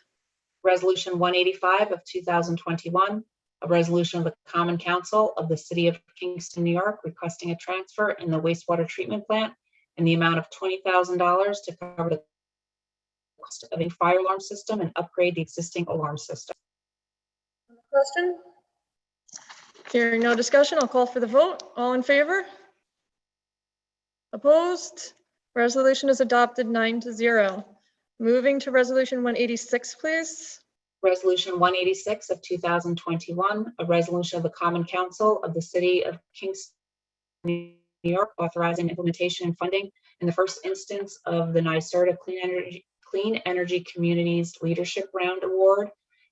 Resolution 185 of 2021, a resolution of the Common Council of the City of Kingston, New York, requesting a transfer in the wastewater treatment plant in the amount of $20,000 to cover the cost of a fire alarm system and upgrade the existing alarm system. Question? Hearing no discussion, I'll call for the vote. All in favor? Opposed? Resolution is adopted 9-0. Moving to resolution 186, please. Resolution 186 of 2021, a resolution of the Common Council of the City of Kingston, New York, authorizing implementation and funding in the first instance of the NYSERDA Clean Energy Communities Leadership Round Award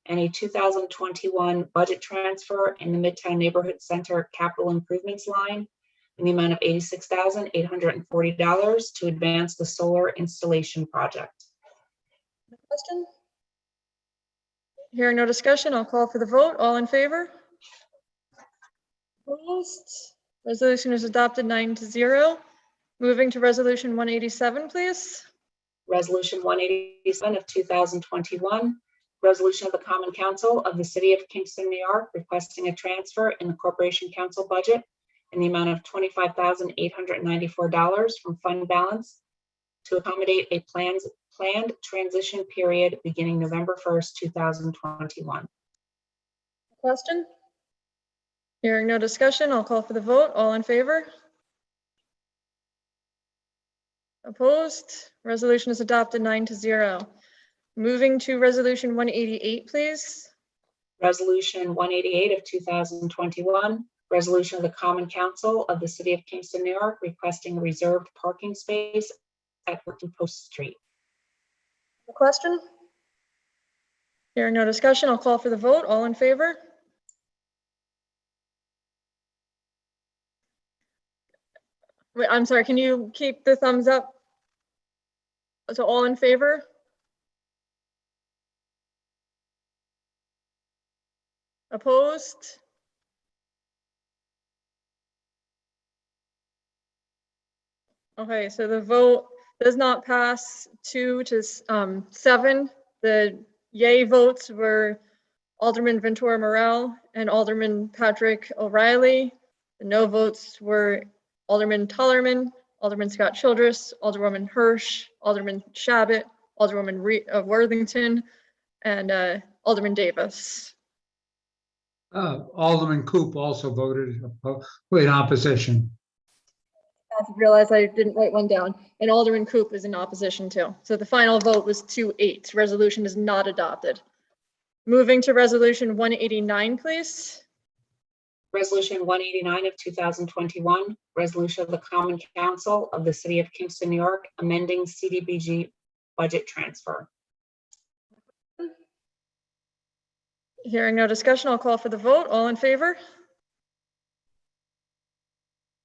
and a 2021 budget transfer in the Midtown Neighborhood Center capital improvements line in the amount of $86,840 to advance the solar installation project. Question? Hearing no discussion, I'll call for the vote. All in favor? Opposed? Resolution is adopted 9-0. Moving to resolution 187, please. Resolution 187 of 2021, resolution of the Common Council of the City of Kingston, New York, requesting a transfer in the Corporation Council budget in the amount of $25,894 from fund balance to accommodate a planned transition period beginning November 1st, 2021. Question? Hearing no discussion, I'll call for the vote. All in favor? Opposed? Resolution is adopted 9-0. Moving to resolution 188, please. Resolution 188 of 2021, resolution of the Common Council of the City of Kingston, New York, requesting a reserved parking space at Working Post Street. A question? Hearing no discussion, I'll call for the vote. All in favor? Wait, I'm sorry, can you keep the thumbs up? So all in favor? Opposed? Okay, so the vote does not pass 2 to 7. The yay votes were Alderman Ventura Morel and Alderman Patrick O'Reilly. The no votes were Alderman Tullerman, Alderman Scott Childress, Alderwoman Hirsch, Alderman Shabbat, Alderwoman Worthington, and Alderman Davis. Alderman Coop also voted in opposition. I realized I didn't write one down. And Alderman Coop is in opposition too. So the final vote was 2-8. Resolution is not adopted. Moving to resolution 189, please. Resolution 189 of 2021, resolution of the Common Council of the City of Kingston, New York, amending CDBG budget transfer. Hearing no discussion, I'll call for the vote. All in favor?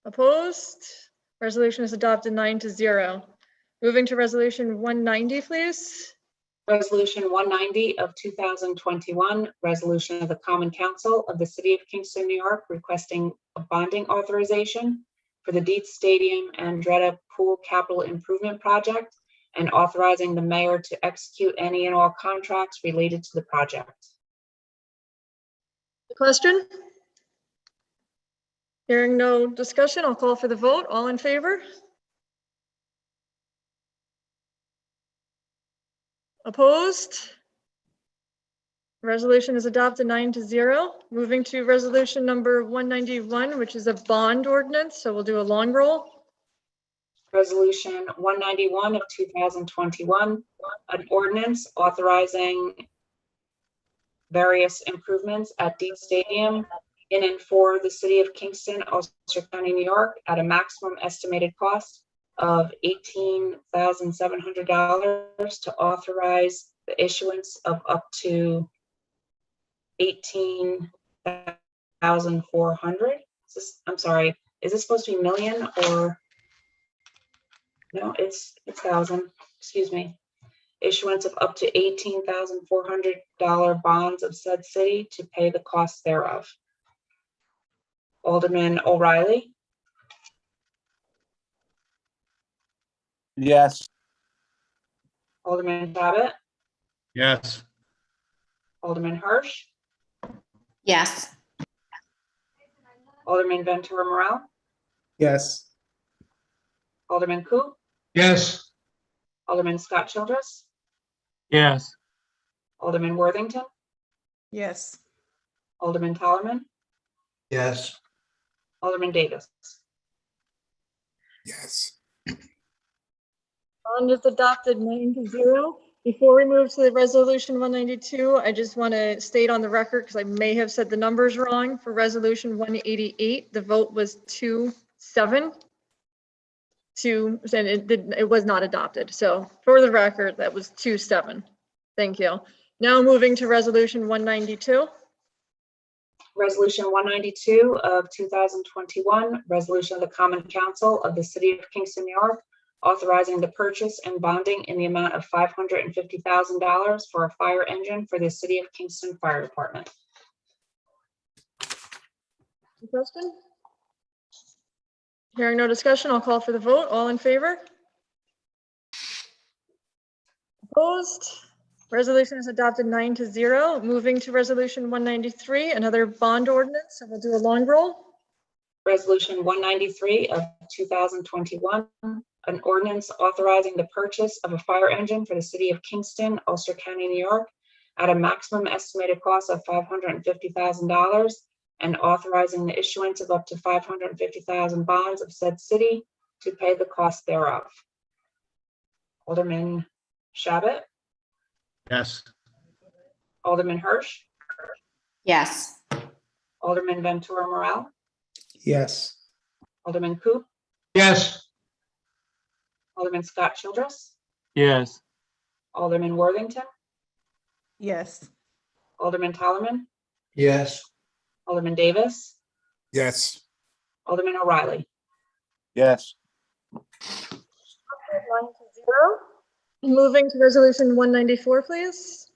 Opposed? Resolution is adopted 9-0. Moving to resolution 190, please. Resolution 190 of 2021, resolution of the Common Council of the City of Kingston, New York, requesting a bonding authorization for the Dietz Stadium Andretta Pool Capital Improvement Project and authorizing the mayor to execute any and all contracts related to the project. The question? Hearing no discussion, I'll call for the vote. All in favor? Opposed? Resolution is adopted 9-0. Moving to resolution number 191, which is a bond ordinance. So we'll do a long roll. Resolution 191 of 2021, an ordinance authorizing various improvements at Dietz Stadium in and for the City of Kingston, Ulster County, New York, at a maximum estimated cost of $18,700 to authorize the issuance of up to $18,400. I'm sorry, is this supposed to be million or? No, it's thousand, excuse me. Issuance of up to $18,400 bonds of said city to pay the costs thereof. Alderman O'Reilly. Yes. Alderman Shabbat. Yes. Alderman Hirsch. Yes. Alderman Ventura Morel. Yes. Alderman Coop. Yes. Alderman Scott Childress. Yes. Alderman Worthington. Yes. Alderman Tullerman. Yes. Alderman Davis. Yes. Bond is adopted 9-0. Before we move to the resolution 192, I just want to state on the record, because I may have said the numbers wrong, for resolution 188, the vote was 2-7. And it was not adopted. So for the record, that was 2-7. Thank you. Now moving to resolution 192. Resolution 192 of 2021, resolution of the Common Council of the City of Kingston, New York, authorizing the purchase and bonding in the amount of $550,000 for a fire engine for the City of Kingston Fire Department. Question? Hearing no discussion, I'll call for the vote. All in favor? Opposed? Resolution is adopted 9-0. Moving to resolution 193, another bond ordinance. So we'll do a long roll. Resolution 193 of 2021, an ordinance authorizing the purchase of a fire engine for the City of Kingston, Ulster County, New York, at a maximum estimated cost of $550,000 and authorizing the issuance of up to 550,000 bonds of said city to pay the cost thereof. Alderman Shabbat. Yes. Alderman Hirsch. Yes. Alderman Ventura Morel. Yes. Alderman Coop. Yes. Alderman Scott Childress. Yes. Alderman Worthington. Yes. Alderman Tullerman. Yes. Alderman Davis. Yes. Alderman O'Reilly. Yes. Moving to resolution 194, please.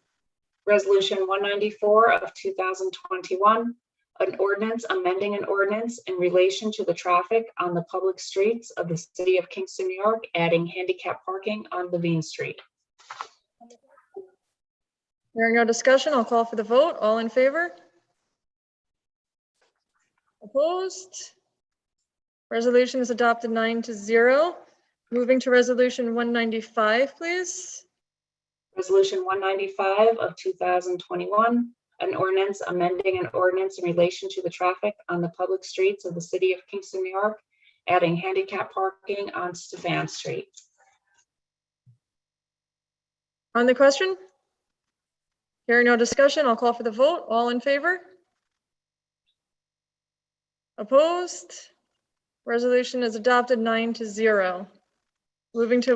Resolution 194 of 2021, an ordinance amending an ordinance in relation to the traffic on the public streets of the city of Kingston, New York, adding handicap parking on Levine Street. Hearing no discussion, I'll call for the vote. All in favor? Opposed? Resolution is adopted 9-0. Moving to resolution 195, please. Resolution 195 of 2021, an ordinance amending an ordinance in relation to the traffic on the public streets of the city of Kingston, New York, adding handicap parking on Stefan Street. On the question? Hearing no discussion, I'll call for the vote. All in favor? Opposed? Resolution is adopted 9-0. Moving to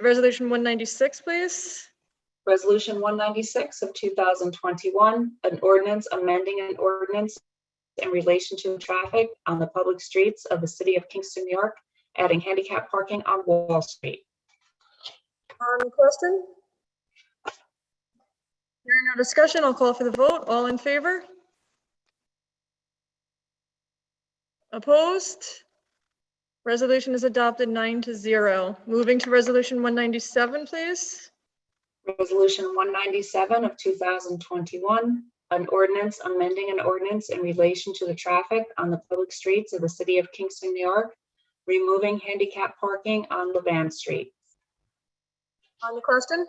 resolution 196, please. Resolution 196 of 2021, an ordinance amending an ordinance in relation to traffic on the public streets of the city of Kingston, New York, adding handicap parking on Wall Street. On the question? Hearing no discussion, I'll call for the vote. All in favor? Opposed? Resolution is adopted 9-0. Moving to resolution 197, please. Resolution 197 of 2021, an ordinance amending an ordinance in relation to the traffic on the public streets of the city of Kingston, New York, removing handicap parking on Levin Street. On the question?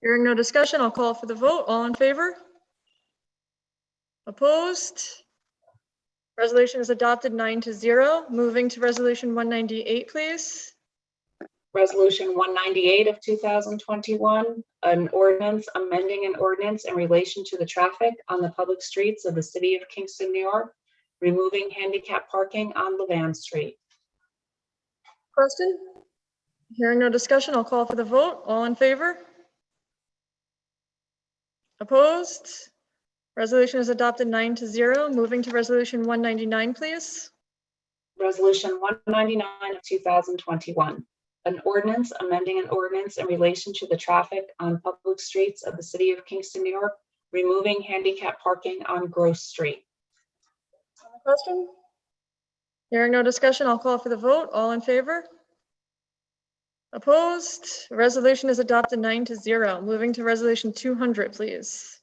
Hearing no discussion, I'll call for the vote. All in favor? Opposed? Resolution is adopted 9-0. Moving to resolution 198, please. Resolution 198 of 2021, an ordinance amending an ordinance in relation to the traffic on the public streets of the city of Kingston, New York, removing handicap parking on Levin Street. Question? Hearing no discussion, I'll call for the vote. All in favor? Opposed? Resolution is adopted 9-0. Moving to resolution 199, please. Resolution 199 of 2021, an ordinance amending an ordinance in relation to the traffic on public streets of the city of Kingston, New York, removing handicap parking on Gross Street. On the question? Hearing no discussion, I'll call for the vote. All in favor? Opposed? Resolution is adopted 9-0. Moving to resolution 200, please.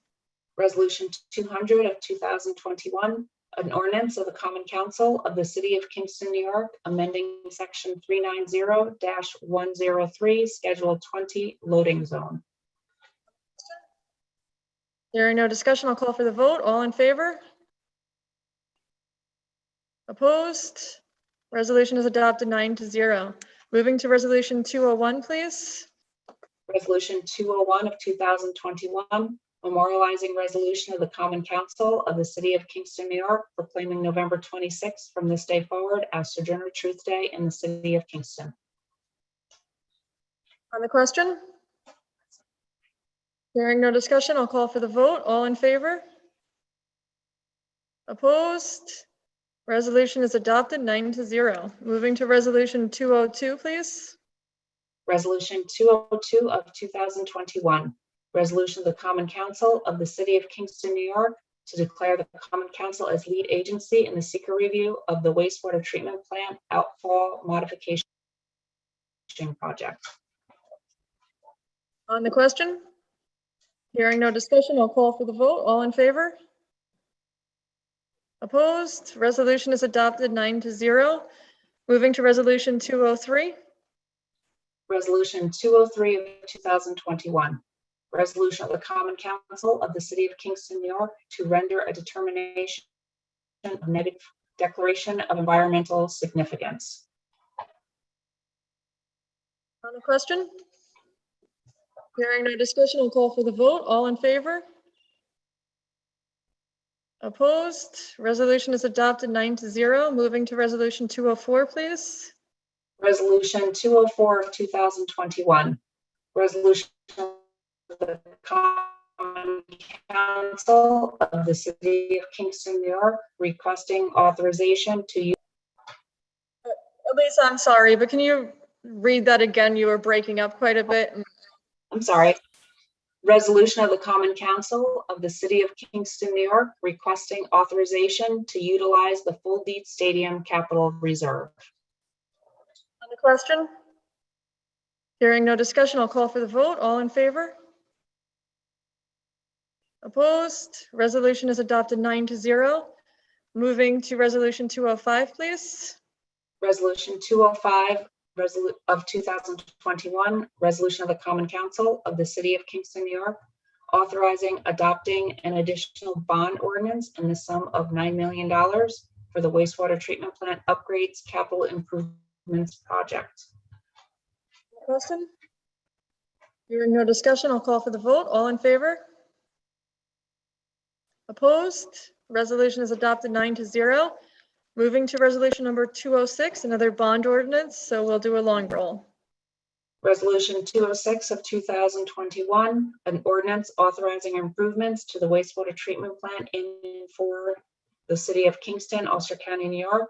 Resolution 200 of 2021, an ordinance of the Common Council of the City of Kingston, New York, amending section 390-103, Schedule 20, loading zone. Hearing no discussion, I'll call for the vote. All in favor? Opposed? Resolution is adopted 9-0. Moving to resolution 201, please. Resolution 201 of 2021, memorializing resolution of the Common Council of the City of Kingston, New York, proclaiming November 26th from this day forward as Sojourner Truth Day in the City of Kingston. On the question? Hearing no discussion, I'll call for the vote. All in favor? Opposed? Resolution is adopted 9-0. Moving to resolution 202, please. Resolution 202 of 2021, resolution of the Common Council of the City of Kingston, New York, to declare the Common Council as lead agency in the seeker review of the wastewater treatment plant outfall modification project. On the question? Hearing no discussion, I'll call for the vote. All in favor? Opposed? Resolution is adopted 9-0. Moving to resolution 203. Resolution 203 of 2021, resolution of the Common Council of the City of Kingston, New York, to render a determination of negative declaration of environmental significance. On the question? Hearing no discussion, I'll call for the vote. All in favor? Opposed? Resolution is adopted 9-0. Moving to resolution 204, please. Resolution 204 of 2021, resolution of the Common Council of the City of Kingston, New York, requesting authorization to use. Lisa, I'm sorry, but can you read that again? You were breaking up quite a bit. I'm sorry. Resolution of the Common Council of the City of Kingston, New York, requesting authorization to utilize the Full Dietz Stadium Capital Reserve. On the question? Hearing no discussion, I'll call for the vote. All in favor? Opposed? Resolution is adopted 9-0. Moving to resolution 205, please. Resolution 205 of 2021, resolution of the Common Council of the City of Kingston, New York, authorizing adopting an additional bond ordinance in the sum of $9 million for the wastewater treatment plant upgrades capital improvements project. Question? Hearing no discussion, I'll call for the vote. All in favor? Opposed? Resolution is adopted 9-0. Moving to resolution number 206, another bond ordinance. So we'll do a long roll. Resolution 206 of 2021, an ordinance authorizing improvements to the wastewater treatment plant in for the City of Kingston, Ulster County, New York,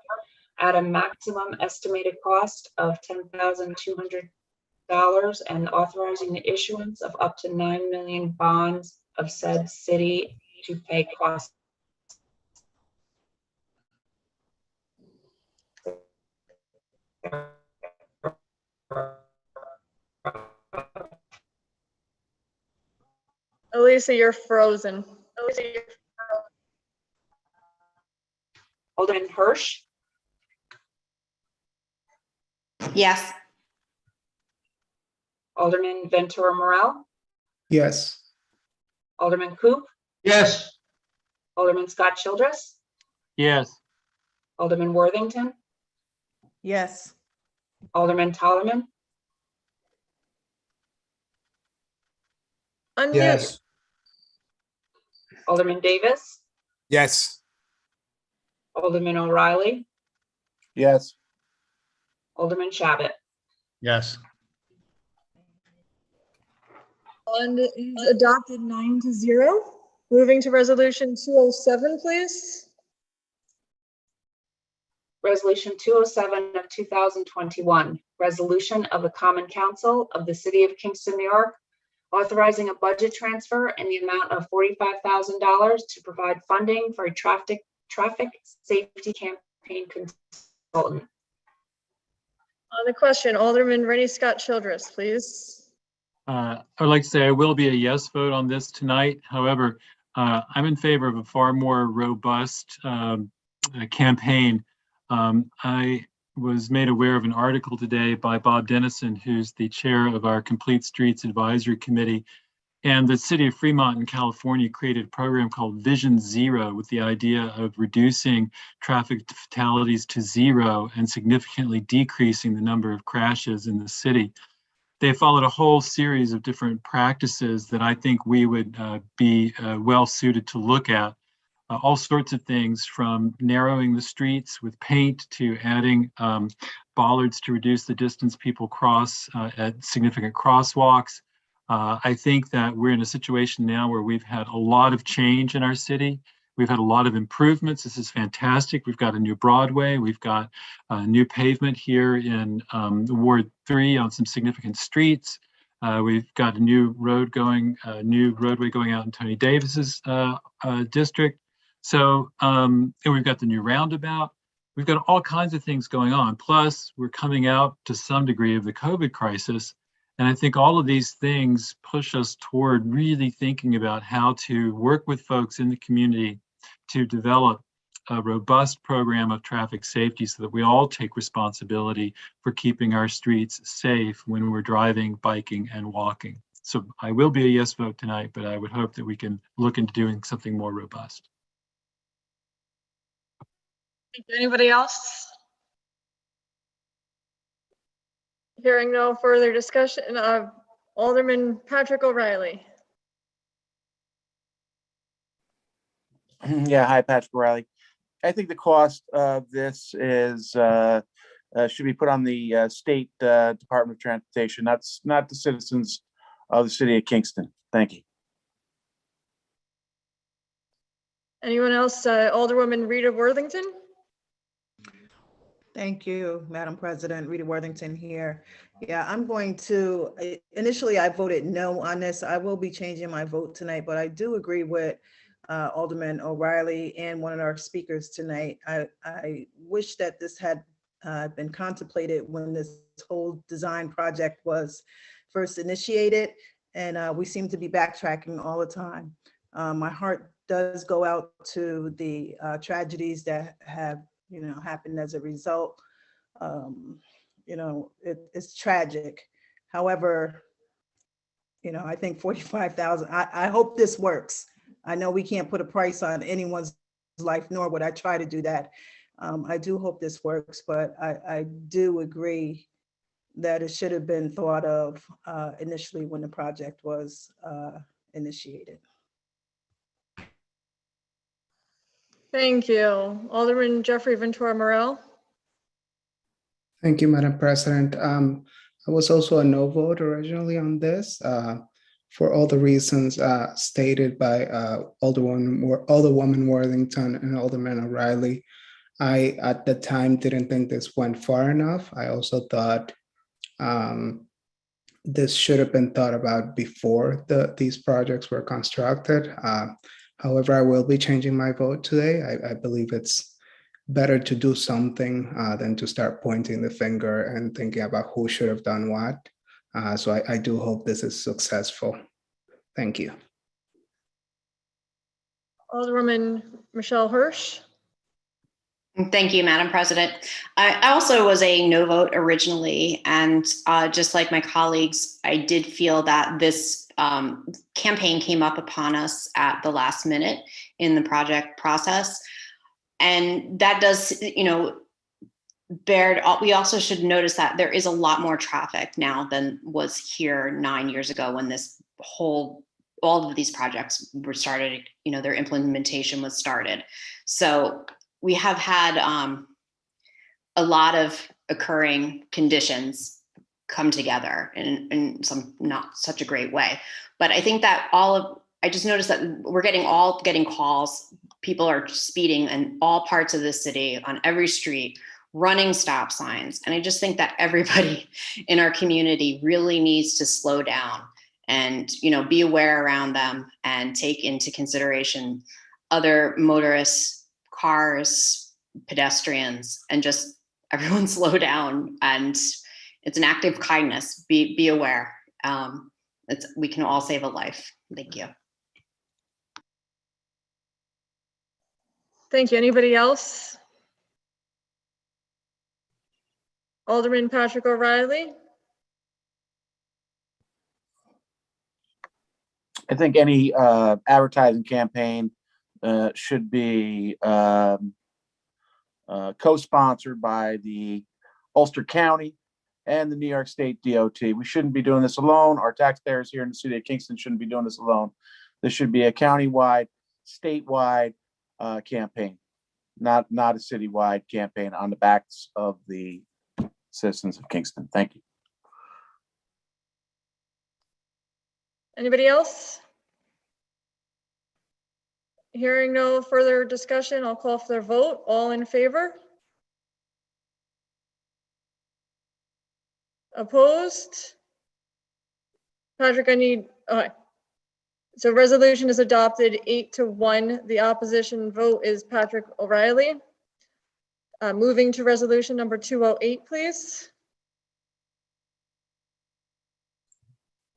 at a maximum estimated cost of $10,200 and authorizing the issuance of up to 9 million bonds of said city to pay costs. Elisa, you're frozen. Alderman Hirsch, Yes. Alderman Ventura Morel, Yes. Alderman Coop, Yes. Alderman Scott Childress, Yes. Alderman Worthington, Yes. Alderman Tollerman, Unmute. Yes. Alderman Davis, Yes. Alderman O'Reilly, Yes. Alderman Shabbat. Yes. Bond is adopted 9-0. Moving to resolution 207, please. Resolution 207 of 2021, resolution of the Common Council of the City of Kingston, New York, authorizing a budget transfer in the amount of $45,000 to provide funding for a traffic safety campaign consultant. On the question, Alderman Rennie Scott Childress, please. I would like to say I will be a yes vote on this tonight. However, I'm in favor of a far more robust campaign. I was made aware of an article today by Bob Dennison, who's the chair of our Complete Streets Advisory Committee. And the city of Fremont in California created a program called Vision Zero with the idea of reducing traffic fatalities to zero and significantly decreasing the number of crashes in the city. They followed a whole series of different practices that I think we would be well suited to look at. All sorts of things from narrowing the streets with paint to adding bollards to reduce the distance people cross at significant crosswalks. I think that we're in a situation now where we've had a lot of change in our city. We've had a lot of improvements. This is fantastic. We've got a new Broadway. We've got a new pavement here in Ward 3 on some significant streets. We've got a new road going, new roadway going out in Tony Davis's district. So, and we've got the new roundabout. We've got all kinds of things going on. Plus, we're coming out to some degree of the COVID crisis. And I think all of these things push us toward really thinking about how to work with folks in the community to develop a robust program of traffic safety so that we all take responsibility for keeping our streets safe when we're driving, biking, and walking. So I will be a yes vote tonight, but I would hope that we can look into doing something more robust. Anybody else? Hearing no further discussion, Alderman Patrick O'Reilly. Yeah, hi, Patrick O'Reilly. I think the cost of this is should be put on the state Department of Transportation. That's not the citizens of the city of Kingston. Thank you. Anyone else? Alderwoman Rita Worthington. Thank you, Madam President. Rita Worthington here. Yeah, I'm going to, initially I voted no on this. I will be changing my vote tonight, but I do agree with Alderman O'Reilly and one of our speakers tonight. I wish that this had been contemplated when this whole design project was first initiated, and we seem to be backtracking all the time. My heart does go out to the tragedies that have happened as a result. It's tragic. However, I think 45,000, I hope this works. I know we can't put a price on anyone's life, nor would I try to do that. I do hope this works, but I do agree that it should have been thought of initially when the project was initiated. Thank you. Alderman Jeffrey Ventura Morel. Thank you, Madam President. I was also a no vote originally on this for all the reasons stated by Alderwoman Worthington and Alderman O'Reilly. I, at the time, didn't think this went far enough. I also thought this should have been thought about before these projects were constructed. However, I will be changing my vote today. I believe it's better to do something than to start pointing the finger and thinking about who should have done what. So I do hope this is successful. Thank you. Alderwoman Michelle Hirsch. Thank you, Madam President. I also was a no vote originally, and just like my colleagues, I did feel that this campaign came up upon us at the last minute in the project process. And that does, we also should notice that there is a lot more traffic now than was here 9 years ago when all of these projects were started, their implementation was started. So we have had a lot of occurring conditions come together in some not such a great way. But I think that I just noticed that we're getting calls. People are speeding in all parts of the city, on every street, running stop signs. And I just think that everybody in our community really needs to slow down and, be aware around them and take into consideration other motorists, cars, pedestrians, and just everyone slow down. And it's an act of kindness. Be aware. We can all save a life. Thank you. Thank you. Anybody else? Alderman Patrick O'Reilly. I think any advertising campaign should be co-sponsored by the Ulster County and the New York State DOT. We shouldn't be doing this alone. Our taxpayers here in the city of Kingston shouldn't be doing this alone. This should be a countywide, statewide campaign, not a citywide campaign on the backs of the citizens of Kingston. Thank you. Anybody else? Hearing no further discussion, I'll call for their vote. All in favor? Opposed? Patrick, I need, so resolution is adopted 8-1. The opposition vote is Patrick O'Reilly. Moving to resolution number 208, please.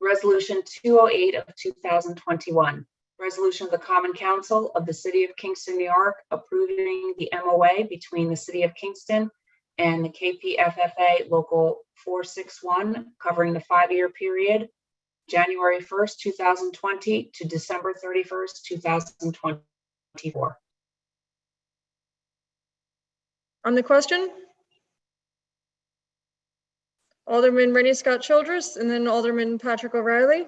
Resolution 208 of 2021. Resolution of the Common Council of the City of Kingston, New York, approving the MOA between the City of Kingston and the KPFFA Local 461, covering the 5-year period, January 1st, 2020 to December 31st, 2024. On the question? Alderman Rennie Scott Childress and then Alderman Patrick O'Reilly.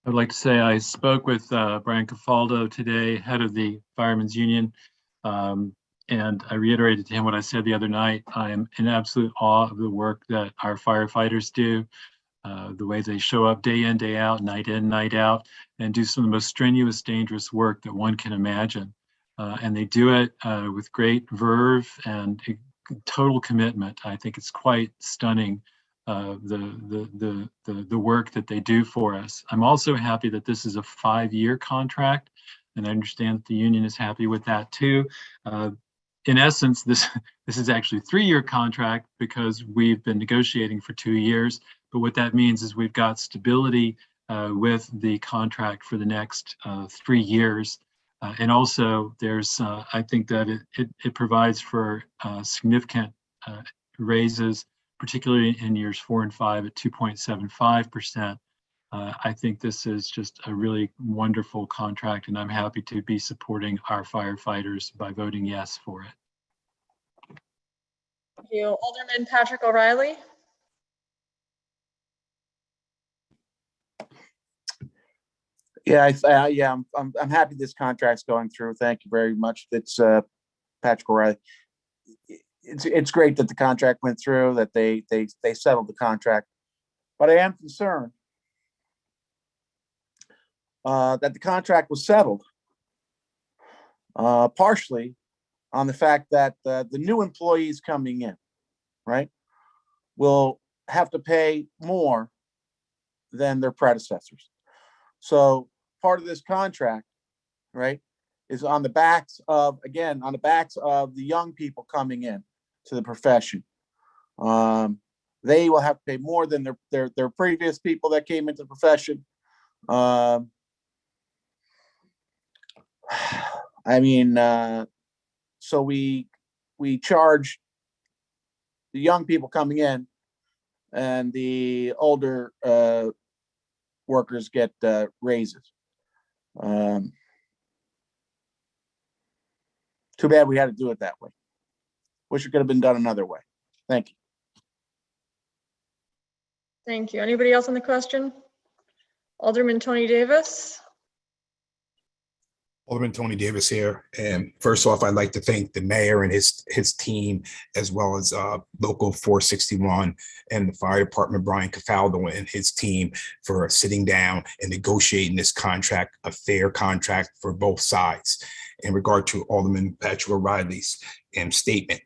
I'd like to say I spoke with Brian Cafaldo today, head of the Firemen's Union, and I reiterated to him what I said the other night. I am in absolute awe of the work that our firefighters do, the way they show up day in, day out, night in, night out, and do some of the most strenuous, dangerous work that one can imagine. and they do it with great verve and total commitment. I think it's quite stunning, the work that they do for us. I'm also happy that this is a 5-year contract, and I understand that the union is happy with that too. In essence, this is actually a 3-year contract because we've been negotiating for 2 years. But what that means is we've got stability with the contract for the next 3 years. And also there's, I think that it provides for significant raises, particularly in years 4 and 5 at 2.75%. I think this is just a really wonderful contract, and I'm happy to be supporting our firefighters by voting yes for it. Thank you. Alderman Patrick O'Reilly. Yeah, I'm happy this contract's going through. Thank you very much. It's Patrick O'Reilly. It's great that the contract went through, that they settled the contract, but I am concerned that the contract was settled partially on the fact that the new employees coming in, right, will have to pay more than their predecessors. So part of this contract, right, is on the backs of, again, on the backs of the young people coming in to the profession. They will have to pay more than their previous people that came into the profession. I mean, so we charge the young people coming in, and the older workers get raises. Too bad we had to do it that way. Wish it could have been done another way. Thank you. Thank you. Anybody else on the question? Alderman Tony Davis. Alderman Tony Davis here. And first off, I'd like to thank the mayor and his team, as well as Local 461 and the fire department, Brian Cafaldo and his team, for sitting down and negotiating this contract, a fair contract for both sides. In regard to Alderman Patrick O'Reilly's statement,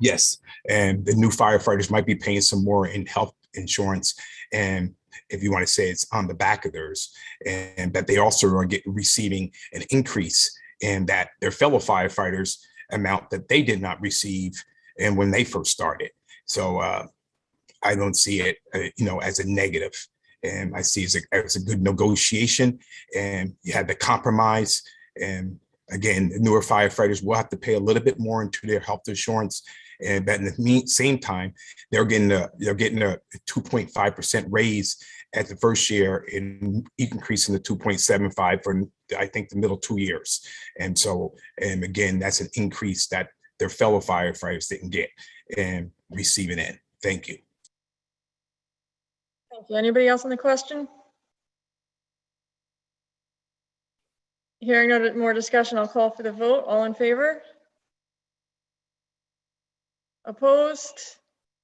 yes, and the new firefighters might be paying some more in health insurance, and if you want to say it's on the back of theirs, and that they also are receiving an increase in that their fellow firefighters amount that they did not receive and when they first started. So I don't see it, as a negative, and I see it as a good negotiation. And you had the compromise, and again, the newer firefighters will have to pay a little bit more into their health insurance. And but in the same time, they're getting a 2.5% raise at the first year, and increasing to 2.75 for, I think, the middle 2 years. And so, and again, that's an increase that their fellow firefighters didn't get and receiving it. Thank you. Thank you. Anybody else on the question? Hearing no more discussion, I'll call for the vote. All in favor? Opposed?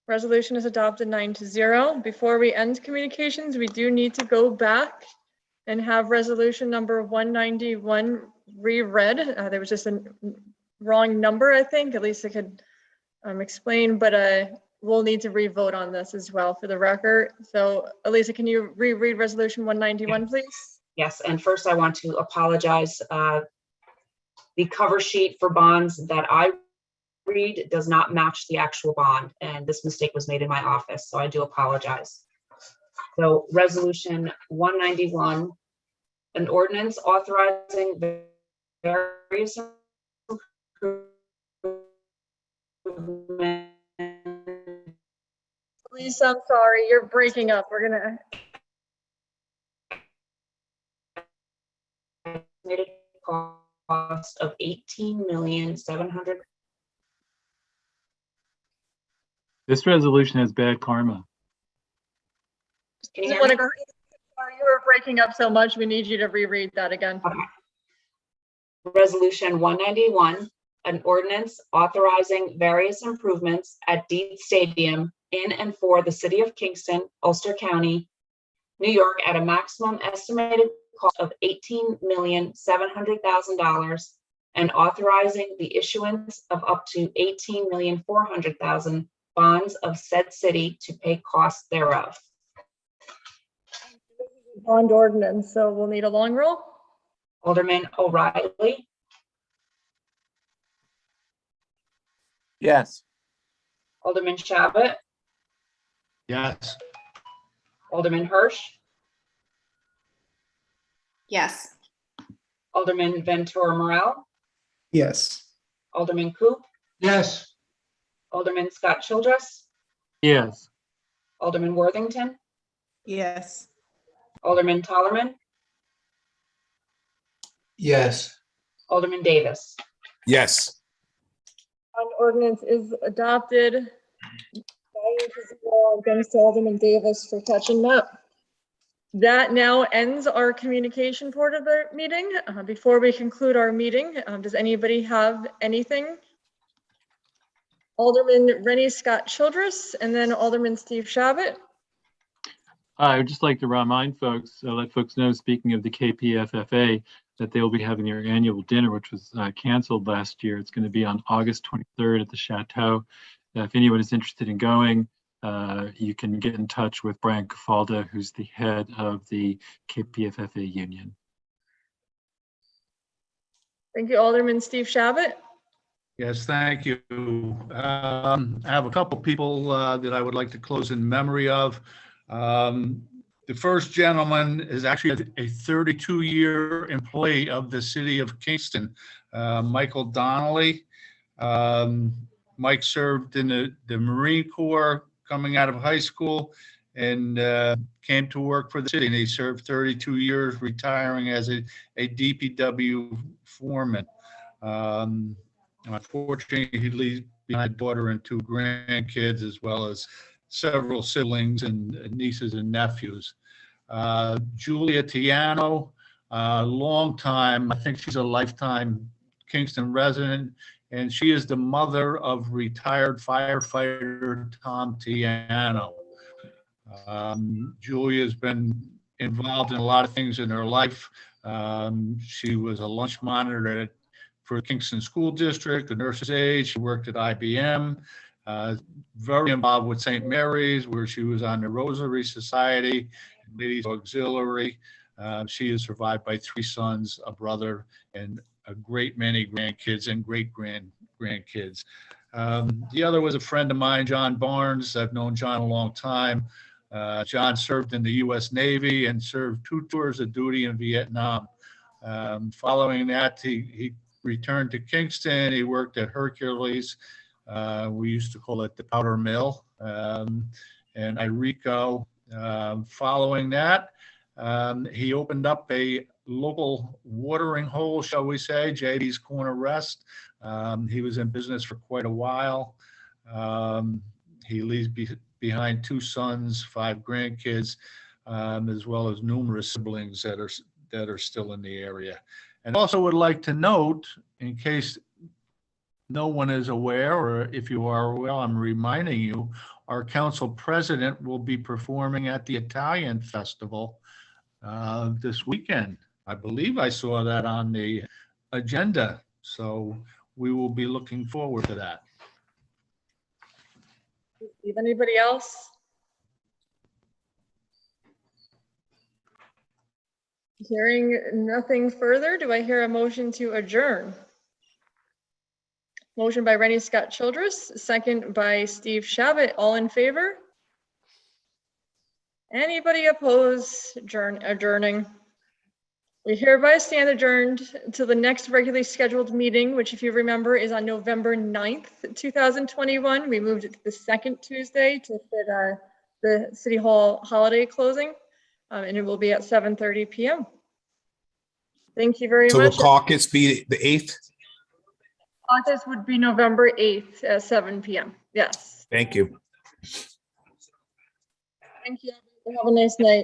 Resolution is adopted 9-0. Before we end communications, we do need to go back and have resolution number 191 reread. There was just a wrong number, I think. At least I could explain, but we'll need to re-vote on this as well for the record. So Elisa, can you reread resolution 191, please? Yes, and first I want to apologize. The cover sheet for bonds that I read does not match the actual bond, and this mistake was made in my office, so I do apologize. So resolution 191, an ordinance authorizing various improvements. Lisa, I'm sorry, you're breaking up. We're gonna. Estimated cost of $18,700,000. This resolution has bad karma. Can you hear me? Sorry, you were breaking up so much. We need you to reread that again. Okay. Resolution 191, an ordinance authorizing various improvements at Deed Stadium in and for the city of Kingston, Ulster County, New York, at a maximum estimated cost of $18,700,000 and authorizing the issuance of up to 18,400,000 bonds of said city to pay costs thereof. Bond ordinance, so we'll need a long roll. Alderman O'Reilly, Yes. Alderman Shabbat, Yes. Alderman Hirsch, Yes. Alderman Ventura Morel, Yes. Alderman Coop, Yes. Alderman Scott Childress, Yes. Alderman Worthington, Yes. Alderman Толlerman, Yes. Alderman Davis. Yes. Bond ordinance is adopted. 9-0 against Alderman Davis for catching that. That now ends our communication part of the meeting. Before we conclude our meeting, does anybody have anything? Alderman Rennie Scott Childress and then Alderman Steve Shabbat. I would just like to remind folks, let folks know, speaking of the KPFFA, that they will be having their annual dinner, which was canceled last year. It's going to be on August 23rd at the Chateau. If anyone is interested in going, you can get in touch with Brian Cafalda, who's the head of the KPFFA union. Thank you, Alderman Steve Shabbat. Yes, thank you. I have a couple people that I would like to close in memory of. The first gentleman is actually a 32-year employee of the city of Kingston, Michael Donnelly. Mike served in the Marine Corps coming out of high school and came to work for the city. And he served 32 years, retiring as a DPW foreman. Unfortunately, he leaves behind a daughter and 2 grandkids, as well as several siblings and nieces and nephews. Julia Tiano, long time, I think she's a lifetime Kingston resident, and she is the mother of retired firefighter Tom Tiano. Julia's been involved in a lot of things in her life. She was a lunch monitor for Kingston School District, the nurse's aide. She worked at IBM. Very involved with St. Mary's, where she was on the Rosary Society, Ladies Auxiliary. She is survived by 3 sons, a brother, and a great many grandkids and great-grandkids. The other was a friend of mine, John Barnes. I've known John a long time. John served in the U.S. Navy and served 2 tours of duty in Vietnam. Following that, he returned to Kingston. He worked at Hercules. We used to call it the Powder Mill, and Irico. Following that, he opened up a local watering hole, shall we say, JD's Corner Rest. He was in business for quite a while. He leaves behind 2 sons, 5 grandkids, as well as numerous siblings that are still in the area. And also would like to note, in case no one is aware, or if you are aware, I'm reminding you, our council president will be performing at the Italian Festival this weekend. I believe I saw that on the agenda, so we will be looking forward to that. Steve, anybody else? Hearing nothing further, do I hear a motion to adjourn? Motion by Rennie Scott Childress, second by Steve Shabbat. All in favor? Anybody opposed adjourning? We hereby stand adjourned to the next regularly scheduled meeting, which, if you remember, is on November 9th, 2021. We moved it to the second Tuesday to fit the City Hall holiday closing, and it will be at 7:30 p.m. Thank you very So much. will caucus be the 8th? Caucus would be November 8th at 7 p.m. Yes. Thank you. Thank you. Have a nice night.